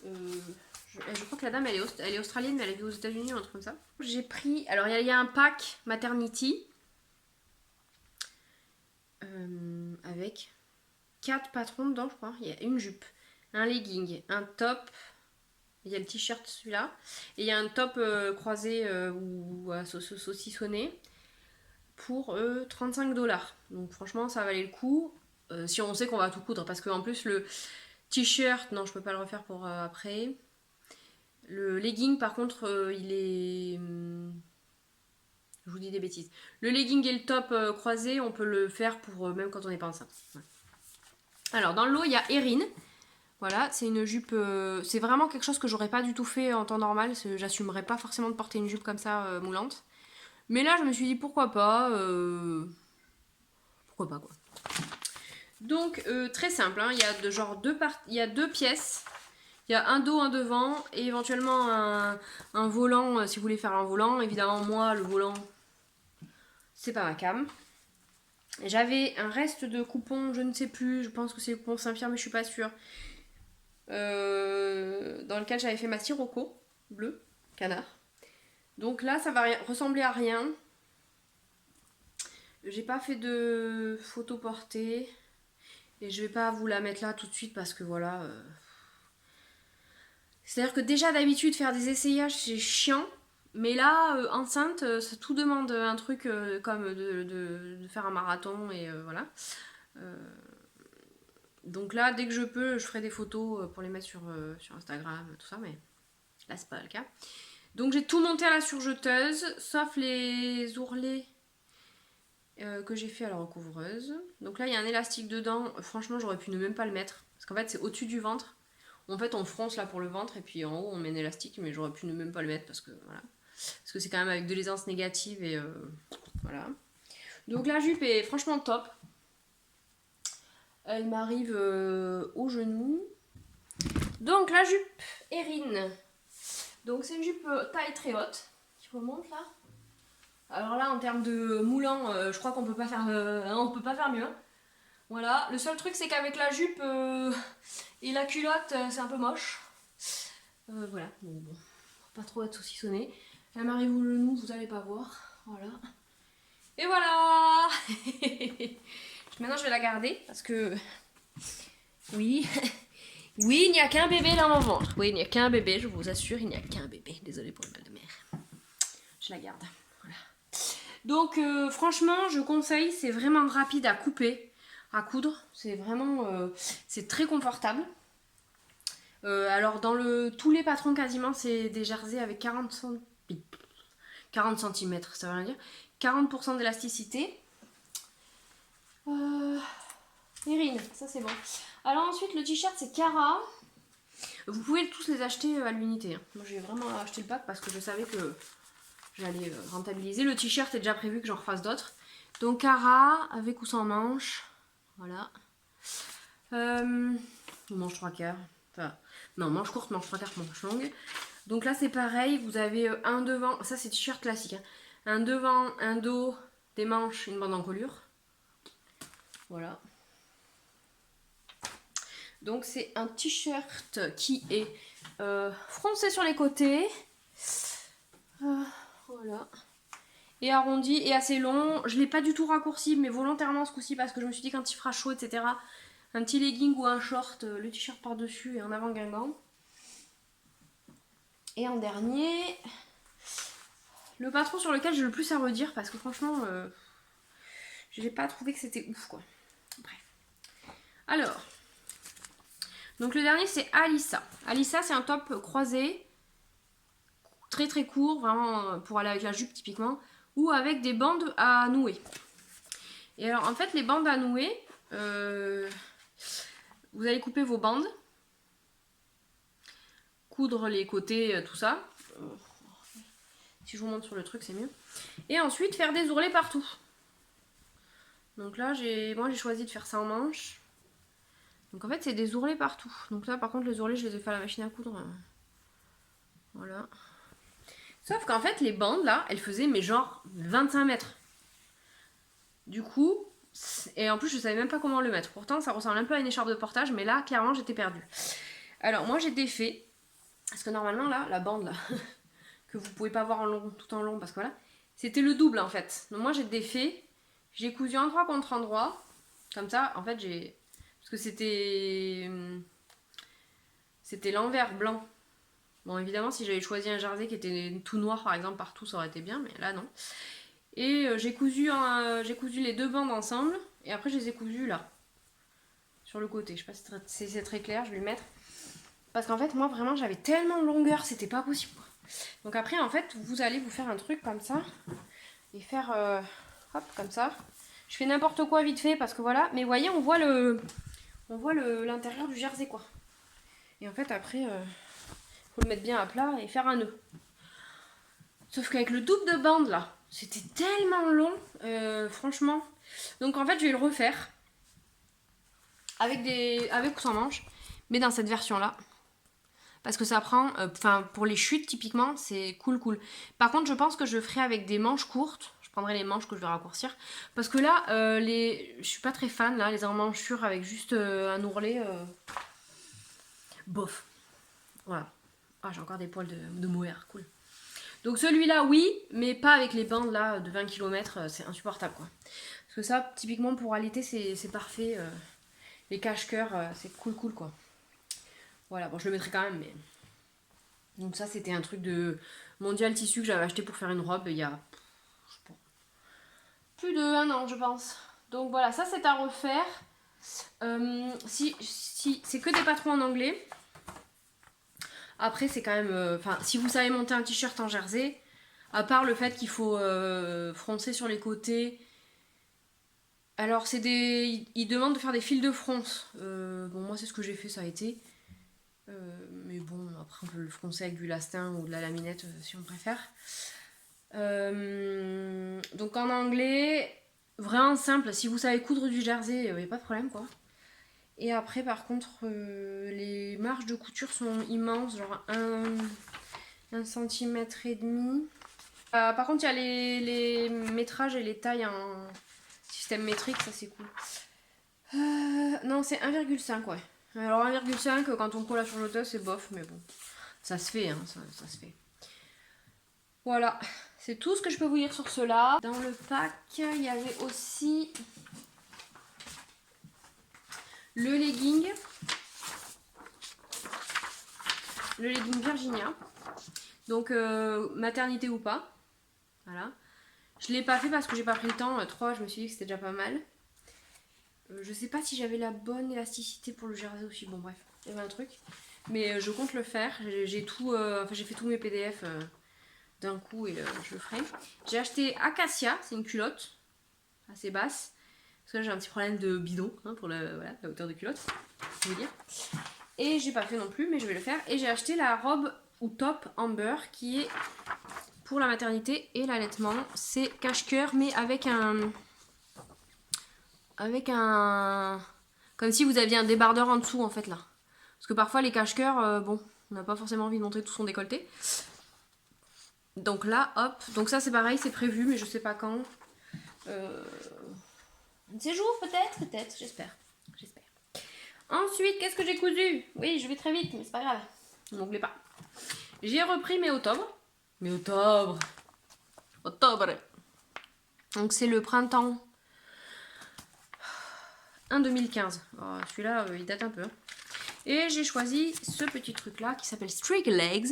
je crois que la dame, elle est australienne, mais elle est aux États-Unis, un truc comme ça. J'ai pris... Alors, il y a un pack Maternity, avec 4 patrons dedans, je crois. Il y a une jupe, un legging, un top... Il y a le t-shirt celui-là. Et il y a un top croisé ou saucissonné pour 35 $. Donc franchement, ça valait le coup. Si on sait qu'on va tout coudre. Parce qu'en plus, le t-shirt, non, je peux pas le refaire pour après. Le legging, par contre, il est. Je vous dis des bêtises. Le legging et le top croisé, on peut le faire pour même quand on n'est pas enceinte. Ouais. Alors, dans le lot, il y a Erin. Voilà, c'est une jupe. C'est vraiment quelque chose que j'aurais pas du tout fait en temps normal. J'assumerais pas forcément de porter une jupe comme ça moulante. Mais là, je me suis dit pourquoi pas. Pourquoi pas quoi. Donc, très simple. Hein, il y a il y a deux pièces. Il y a un dos, un devant. Et éventuellement un volant si vous voulez faire un volant. Évidemment, moi, le volant, c'est pas ma cam. J'avais un reste de coupon, je ne sais plus. Je pense que c'est le coupon Saint-Pierre, mais je suis pas sûre. Dans lequel j'avais fait ma sirocco bleu canard. Donc là ça va ressembler à rien. J'ai pas fait de photo portée et je vais pas vous la mettre là tout de suite parce que voilà. C'est à dire que déjà d'habitude faire des essayages c'est chiant, mais là enceinte ça tout demande un truc comme de faire un marathon et voilà. Donc là dès que je peux je ferai des photos pour les mettre sur Instagram tout ça, mais là c'est pas le cas. Donc j'ai tout monté à la surjeteuse, sauf les ourlets que j'ai fait à la recouvreuse. Donc là il y a un élastique dedans, franchement j'aurais pu ne même pas le mettre, parce qu'en fait c'est au-dessus du ventre. En fait on fronce là pour le ventre et puis en haut on met un élastique, mais j'aurais pu ne même pas le mettre parce que voilà. Parce que c'est quand même avec de l'aisance négative et voilà. Donc la jupe est franchement top. Elle m'arrive au genou. Donc la jupe Erin. Donc c'est une jupe taille très haute qui remonte là. Alors là en termes de moulant, je crois qu'on peut pas faire, on peut pas faire mieux. Voilà. Le seul truc c'est qu'avec la jupe et la culotte, c'est un peu moche. Voilà. Bon, pas trop être saucissonné. Elle m'arrive au genou, vous allez pas voir. Voilà. Et voilà. Maintenant je vais la garder parce que oui. Oui, il n'y a qu'un bébé dans mon ventre. Oui, il n'y a qu'un bébé, je vous assure, il n'y a qu'un bébé. Désolée pour le mal de mer. Je la garde. Voilà. Donc, franchement, je conseille. C'est vraiment rapide à couper, à coudre. C'est vraiment... c'est très confortable. Alors, tous les patrons, quasiment, c'est des jerseys avec 40 cm, ça veut rien dire. 40% d'élasticité. Erin, ça c'est bon. Alors ensuite, le t-shirt, c'est Cara. Vous pouvez tous les acheter à l'unité. Hein. Moi, j'ai vraiment acheté le pack parce que je savais que j'allais rentabiliser. Le t-shirt est déjà prévu que j'en refasse d'autres. Donc, Cara, avec ou sans manche. Voilà. Manche 3/4. Enfin, non, manche courte, manche 3/4, manche longue. Donc là, c'est pareil. Vous avez un devant. Ça, c'est t-shirt classique. Hein. Un devant, un dos, des manches, une bande encolure. Voilà. Donc c'est un t-shirt qui est froncé sur les côtés. Voilà. Et arrondi et assez long. Je l'ai pas du tout raccourci, mais volontairement ce coup-ci parce que je me suis dit quand il fera chaud, etc. Un petit legging ou un short, le t-shirt par-dessus et en avant guingant. Et en dernier, le patron sur lequel j'ai le plus à redire parce que franchement, j'ai pas trouvé que c'était ouf quoi. Bref. Alors, donc le dernier c'est Alissa. Alissa c'est un top croisé, très très court, vraiment pour aller avec la jupe typiquement, ou avec des bandes à nouer. Et alors en fait les bandes à nouer, vous allez couper vos bandes, coudre les côtés, tout ça. Si je vous montre sur le truc c'est mieux. Et ensuite faire des ourlets partout. Donc là moi j'ai choisi de faire ça en manche. Donc en fait c'est des ourlets partout. Donc là par contre les ourlets je les ai fait à la machine à coudre. Voilà. Sauf qu'en fait les bandes là elles faisaient mais genre 25 mètres. Du coup, et en plus je savais même pas comment le mettre. Pourtant ça ressemble un peu à une écharpe de portage mais là clairement j'étais perdue. Alors moi j'ai défait. Parce que normalement là, la bande là, que vous pouvez pas voir en long, tout en long parce que voilà, c'était le double en fait. Donc moi j'ai défait. J'ai cousu endroit contre endroit. Comme ça en fait j'ai... Parce que c'était l'envers blanc. Bon évidemment si j'avais choisi un jersey qui était tout noir par exemple partout ça aurait été bien mais là non. Et j'ai cousu les deux bandes ensemble et après je les ai cousues là. Sur le côté. Je sais pas si c'est très clair, je vais le mettre. Parce qu'en fait moi vraiment j'avais tellement de longueur, c'était pas possible. Donc après en fait vous allez vous faire un truc comme ça. Et faire hop comme ça. Je fais n'importe quoi vite fait parce que voilà. Mais vous voyez on voit l'intérieur du jersey quoi. Et en fait après faut le mettre bien à plat et faire un nœud. Sauf qu'avec le double de bande là, c'était tellement long, franchement. Donc en fait je vais le refaire avec ou sans manche, mais dans cette version là. Parce que ça prend, pour les chutes typiquement, c'est cool. Par contre je pense que je ferai avec des manches courtes. Je prendrai les manches que je vais raccourcir. Parce que là, je suis pas très fan là, les emmanchures avec juste un ourlet. Bof. Voilà. Ah j'ai encore des poils de mohair, cool. Donc celui-là oui, mais pas avec les bandes là de 20 km, c'est insupportable quoi. Parce que ça, typiquement pour allaiter c'est parfait. Les cache-cœurs, c'est cool quoi. Voilà, bon je le mettrai quand même mais... Donc ça c'était un truc de Mondial Tissu que j'avais acheté pour faire une robe il y a plus de 1 an je pense. Donc voilà, ça c'est à refaire. Si c'est que des patrons en anglais. Après c'est quand même... si vous savez monter un t-shirt en jersey, à part le fait qu'il faut froncer sur les côtés. Alors c'est des... Ils demandent de faire des fils de fronce. Bon moi c'est ce que j'ai fait, ça a été. Mais bon après on peut le froncer avec du lastin ou de la laminette si on préfère. Donc en anglais, vraiment simple, si vous savez coudre du jersey, il n'y a pas de problème quoi. Et après par contre, les marges de couture sont immenses, genre 1 centimètre et demi. Par contre, il y a les métrages et les tailles en système métrique, ça c'est cool. Non, c'est 1,5 ouais. Alors 1,5 quand on colle la surjeteuse, c'est bof, mais bon, ça se fait, hein, ça se fait. Voilà, c'est tout ce que je peux vous dire sur cela. Dans le pack, il y avait aussi le legging. Le legging Virginia. Donc, maternité ou pas. Voilà. Je l'ai pas fait parce que j'ai pas pris le temps. 3, je me suis dit que c'était déjà pas mal. Je sais pas si j'avais la bonne élasticité pour le jersey aussi. Bon, bref, il y avait un truc. Mais je compte le faire. J'ai fait tous mes PDF d'un coup et je le ferai. J'ai acheté Acacia, c'est une culotte assez basse. Parce que là j'ai un petit problème de bidon hein, pour la hauteur de culotte, je veux dire. Et j'ai pas fait non plus, mais je vais le faire. Et j'ai acheté la robe ou top Amber qui est pour la maternité et l'allaitement. C'est cache-cœur, mais avec un. Comme si vous aviez un débardeur en dessous en fait là. Parce que parfois les cache-cœurs, bon, on n'a pas forcément envie de montrer tout son décolleté. Donc là, hop. Donc ça c'est pareil, c'est prévu, mais je sais pas quand. Un de ces jours peut-être, j'espère. Ensuite, qu'est-ce que j'ai cousu? Oui, je vais très vite, mais c'est pas grave. il m'en plaît pas. J'ai repris mes octobre. Mes octobre. Octobre. Donc c'est le printemps 1 2015. Oh, celui-là, il date un peu. Hein. Et j'ai choisi ce petit truc-là qui s'appelle Streak Legs,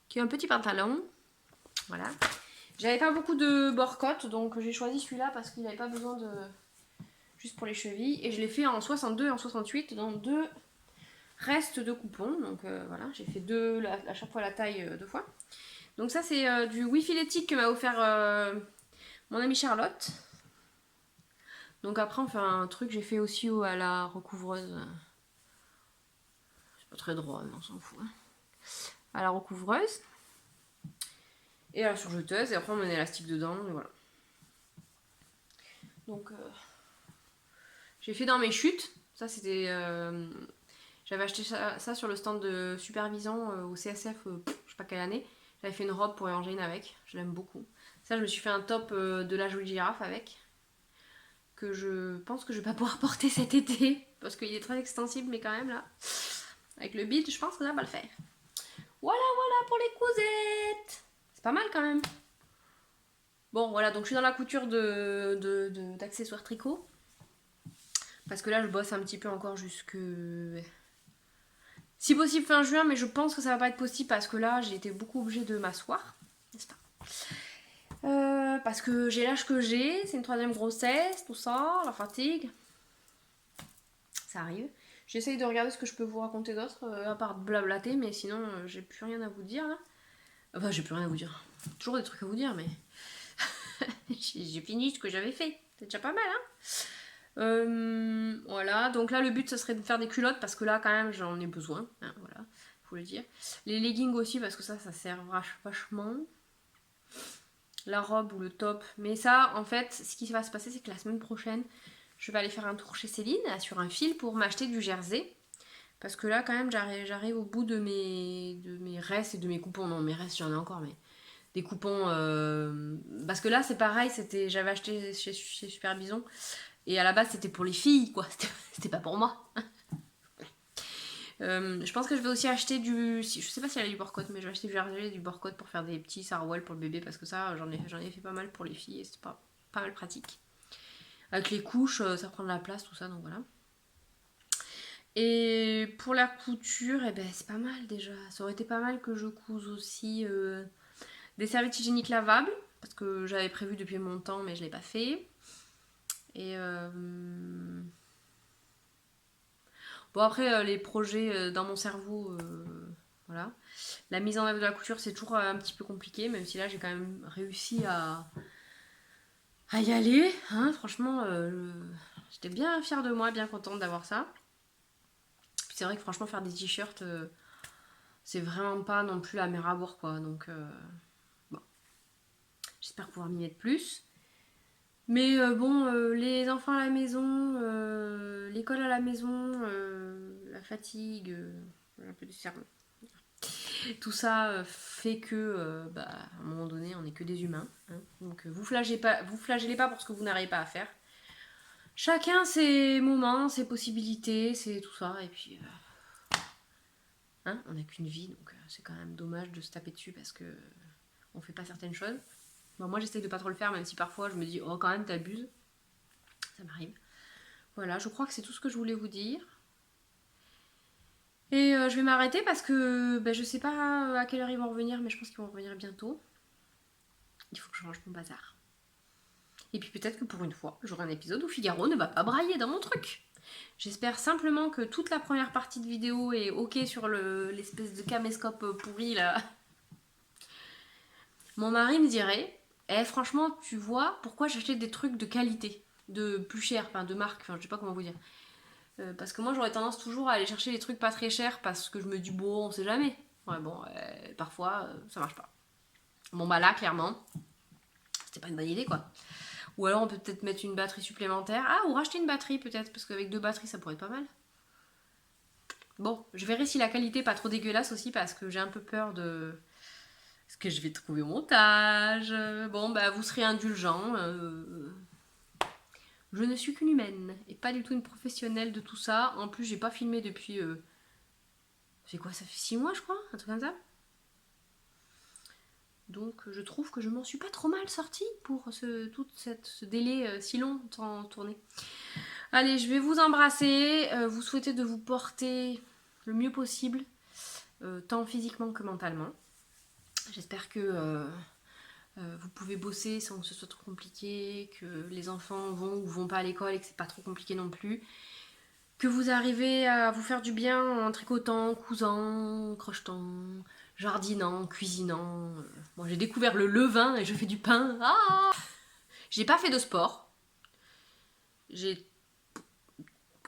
qui est un petit pantalon. Voilà. J'avais pas beaucoup de borcotte, donc j'ai choisi celui-là parce qu'il n'avait pas besoin de... Juste pour les chevilles. Et je l'ai fait en 62 et en 68 dans 2 restes de coupons. Donc voilà, j'ai fait à chaque fois la taille 2 fois. Donc ça c'est du Wi-Fi éthique que m'a offert mon amie Charlotte. Donc après on fait un truc, j'ai fait aussi à la recouvreuse. C'est pas très drôle, mais on s'en fout. Hein. À la recouvreuse. Et à la surjeteuse. Et après on met un élastique dedans. Et voilà. Donc j'ai fait dans mes chutes. Ça c'était... j'avais acheté ça sur le stand de Supervision au CSF, je sais pas quelle année. J'avais fait une robe pour Evangeline avec. Je l'aime beaucoup. Ça je me suis fait un top de la jolie girafe avec. Que je pense que je vais pas pouvoir porter cet été. Parce qu'il est très extensible, mais quand même là. Avec le bide, je pense que ça va le faire. Voilà, voilà pour les cousettes. C'est pas mal quand même. Bon, voilà, donc je suis dans la couture d'accessoires tricot. Parce que là, je bosse un petit peu encore jusque... Si possible fin juin, mais je pense que ça va pas être possible parce que là, j'ai été beaucoup obligée de m'asseoir. N'est-ce pas parce que j'ai l'âge que j'ai, c'est une 3e grossesse, tout ça, la fatigue. Ça arrive. J'essaye de regarder ce que je peux vous raconter d'autre, à part blablater, mais sinon, j'ai plus rien à vous dire. Là. Enfin, j'ai plus rien à vous dire. Toujours des trucs à vous dire, mais... j'ai fini ce que j'avais fait. C'est déjà pas mal, hein. Voilà, donc là, le but, ce serait de faire des culottes, parce que là, quand même, j'en ai besoin. Hein, voilà, faut le dire. Les leggings aussi, parce que ça sert vachement. La robe ou le top. Mais ça, en fait, ce qui va se passer, c'est que la semaine prochaine, je vais aller faire un tour chez Céline sur un fil pour m'acheter du jersey. Parce que là, quand même, j'arrive au bout de mes restes et de mes coupons. Non, mes restes, j'en ai encore, mais des coupons. Parce que là, c'est pareil, j'avais acheté chez Super Bison. Et à la base, c'était pour les filles, quoi. C'était pas pour moi. Je pense que je vais aussi acheter je sais pas si elle a du borcotte, mais je vais acheter du jersey et du borcotte pour faire des petits sarouels pour le bébé parce que ça j'en ai fait pas mal pour les filles et c'est pas mal pratique. Avec les couches, ça prend de la place, tout ça, donc voilà. Et pour la couture, eh ben, c'est pas mal déjà. Ça aurait été pas mal que je couse aussi des serviettes hygiéniques lavables parce que j'avais prévu depuis longtemps mais je l'ai pas fait. Et bon après les projets dans mon cerveau, voilà. La mise en œuvre de la couture c'est toujours un petit peu compliqué, même si là j'ai quand même réussi à y aller. Hein, franchement, j'étais bien fière de moi, bien contente d'avoir ça. Puis c'est vrai que franchement faire des t-shirts, c'est vraiment pas non plus la mer à boire quoi. Donc bon, j'espère pouvoir m'y mettre plus. Mais bon, les enfants à la maison, l'école à la maison, la fatigue, un peu du cerveau. Tout ça fait que, à un moment donné, on n'est que des humains. Hein. Donc vous flagellez pas pour ce que vous n'arrivez pas à faire. Chacun ses moments, ses possibilités, c'est tout ça. Et puis, hein, on n'a qu'une vie, donc c'est quand même dommage de se taper dessus parce que on fait pas certaines choses. Bon, moi j'essaye de pas trop le faire, même si parfois je me dis oh quand même t'abuses. Ça m'arrive. Voilà, je crois que c'est tout ce que je voulais vous dire. Et je vais m'arrêter parce que je sais pas à quelle heure ils vont revenir, mais je pense qu'ils vont revenir bientôt. Il faut que je range mon bazar. Et puis peut-être que pour une fois, j'aurai un épisode où Figaro ne va pas brailler dans mon truc. J'espère simplement que toute la première partie de vidéo est ok sur l'espèce de caméscope pourri là. Mon mari me dirait, franchement, tu vois, pourquoi j'achète des trucs de qualité, de plus cher, enfin de marque, enfin je sais pas comment vous dire. Parce que moi j'aurais tendance toujours à aller chercher des trucs pas très chers parce que je me dis bon on sait jamais. Ouais bon parfois ça marche pas. Bon bah là clairement c'était pas une bonne idée quoi. Ou alors on peut peut-être mettre une batterie supplémentaire. Ah ou racheter une batterie peut-être parce qu'avec 2 batteries ça pourrait être pas mal. Bon je verrai si la qualité est pas trop dégueulasse aussi parce que j'ai un peu peur de ce que je vais trouver au montage. Bon bah vous serez indulgents. Je ne suis qu'une humaine et pas du tout une professionnelle de tout ça. En plus, j'ai pas filmé depuis fait quoi? Ça fait 6 mois, je crois, un truc comme ça. Donc je trouve que je m'en suis pas trop mal sortie pour ce délai si long sans tourner. Allez, je vais vous embrasser, vous souhaiter de vous porter le mieux possible, tant physiquement que mentalement. J'espère que vous pouvez bosser sans que ce soit trop compliqué, que les enfants vont ou vont pas à l'école et que c'est pas trop compliqué non plus. Que vous arrivez à vous faire du bien en tricotant, cousant, crochetant, jardinant, cuisinant. Bon, j'ai découvert le levain et je fais du pain. Ah, j'ai pas fait de sport. J'ai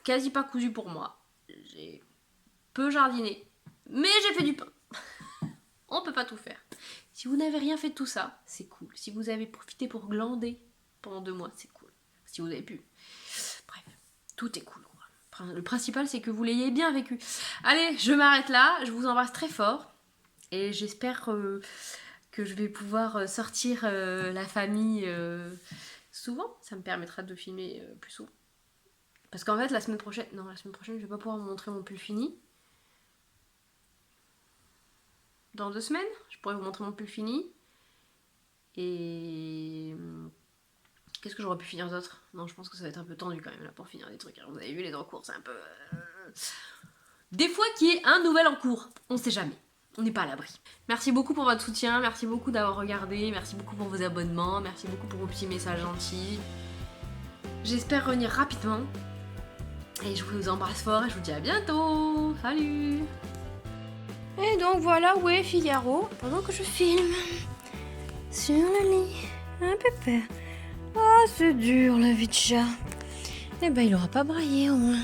quasi pas cousu pour moi. J'ai peu jardiné. Mais j'ai fait du pain. On peut pas tout faire. Si vous n'avez rien fait de tout ça, c'est cool. Si vous avez profité pour glander pendant 2 mois, c'est cool. Si vous avez pu. Bref, tout est cool. Le principal, c'est que vous l'ayez bien vécu. Allez, je m'arrête là. Je vous embrasse très fort. Et j'espère que je vais pouvoir sortir la famille souvent. Ça me permettra de filmer plus souvent. Parce qu'en fait, la semaine prochaine, je vais pas pouvoir vous montrer mon pull fini. Dans 2 semaines, je pourrais vous montrer mon pull fini. Et qu'est-ce que j'aurais pu finir d'autre? Non, je pense que ça va être un peu tendu quand même là pour finir des trucs. Vous avez vu, les en cours, c'est un peu... Des fois qu'il y ait un nouvel en cours, on sait jamais. On n'est pas à l'abri. Merci beaucoup pour votre soutien, merci beaucoup d'avoir regardé, merci beaucoup pour vos abonnements, merci beaucoup pour vos petits messages gentils. J'espère revenir rapidement. Et je vous embrasse fort et je vous dis à bientôt. Salut! Et donc voilà où est Figaro pendant que je filme. Sur le lit, un pépère. Oh, c'est dur la vie de chat. Eh ben, il aura pas braillé au moins.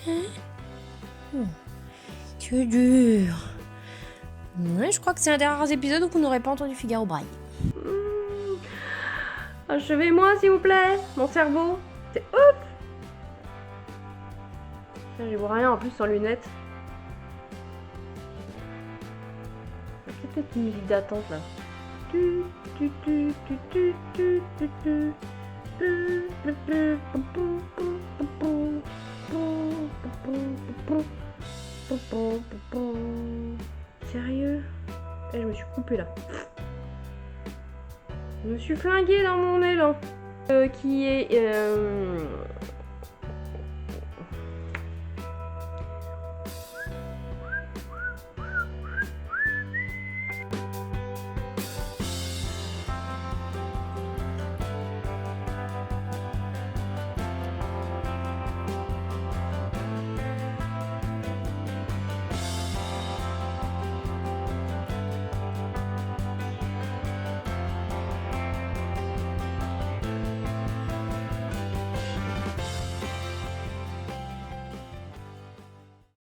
Hein? Oh, c'est dur. Ouais, je crois que c'est un des rares épisodes où vous n'aurez pas entendu Figaro brailler. Achevez-moi s'il vous plaît, mon cerveau. C'est ouf. Je vois rien en plus sans lunettes. C'est peut-être une musique d'attente là. Sérieux? Eh, je me suis coupée là. Je me suis flinguée dans mon élan. Qui est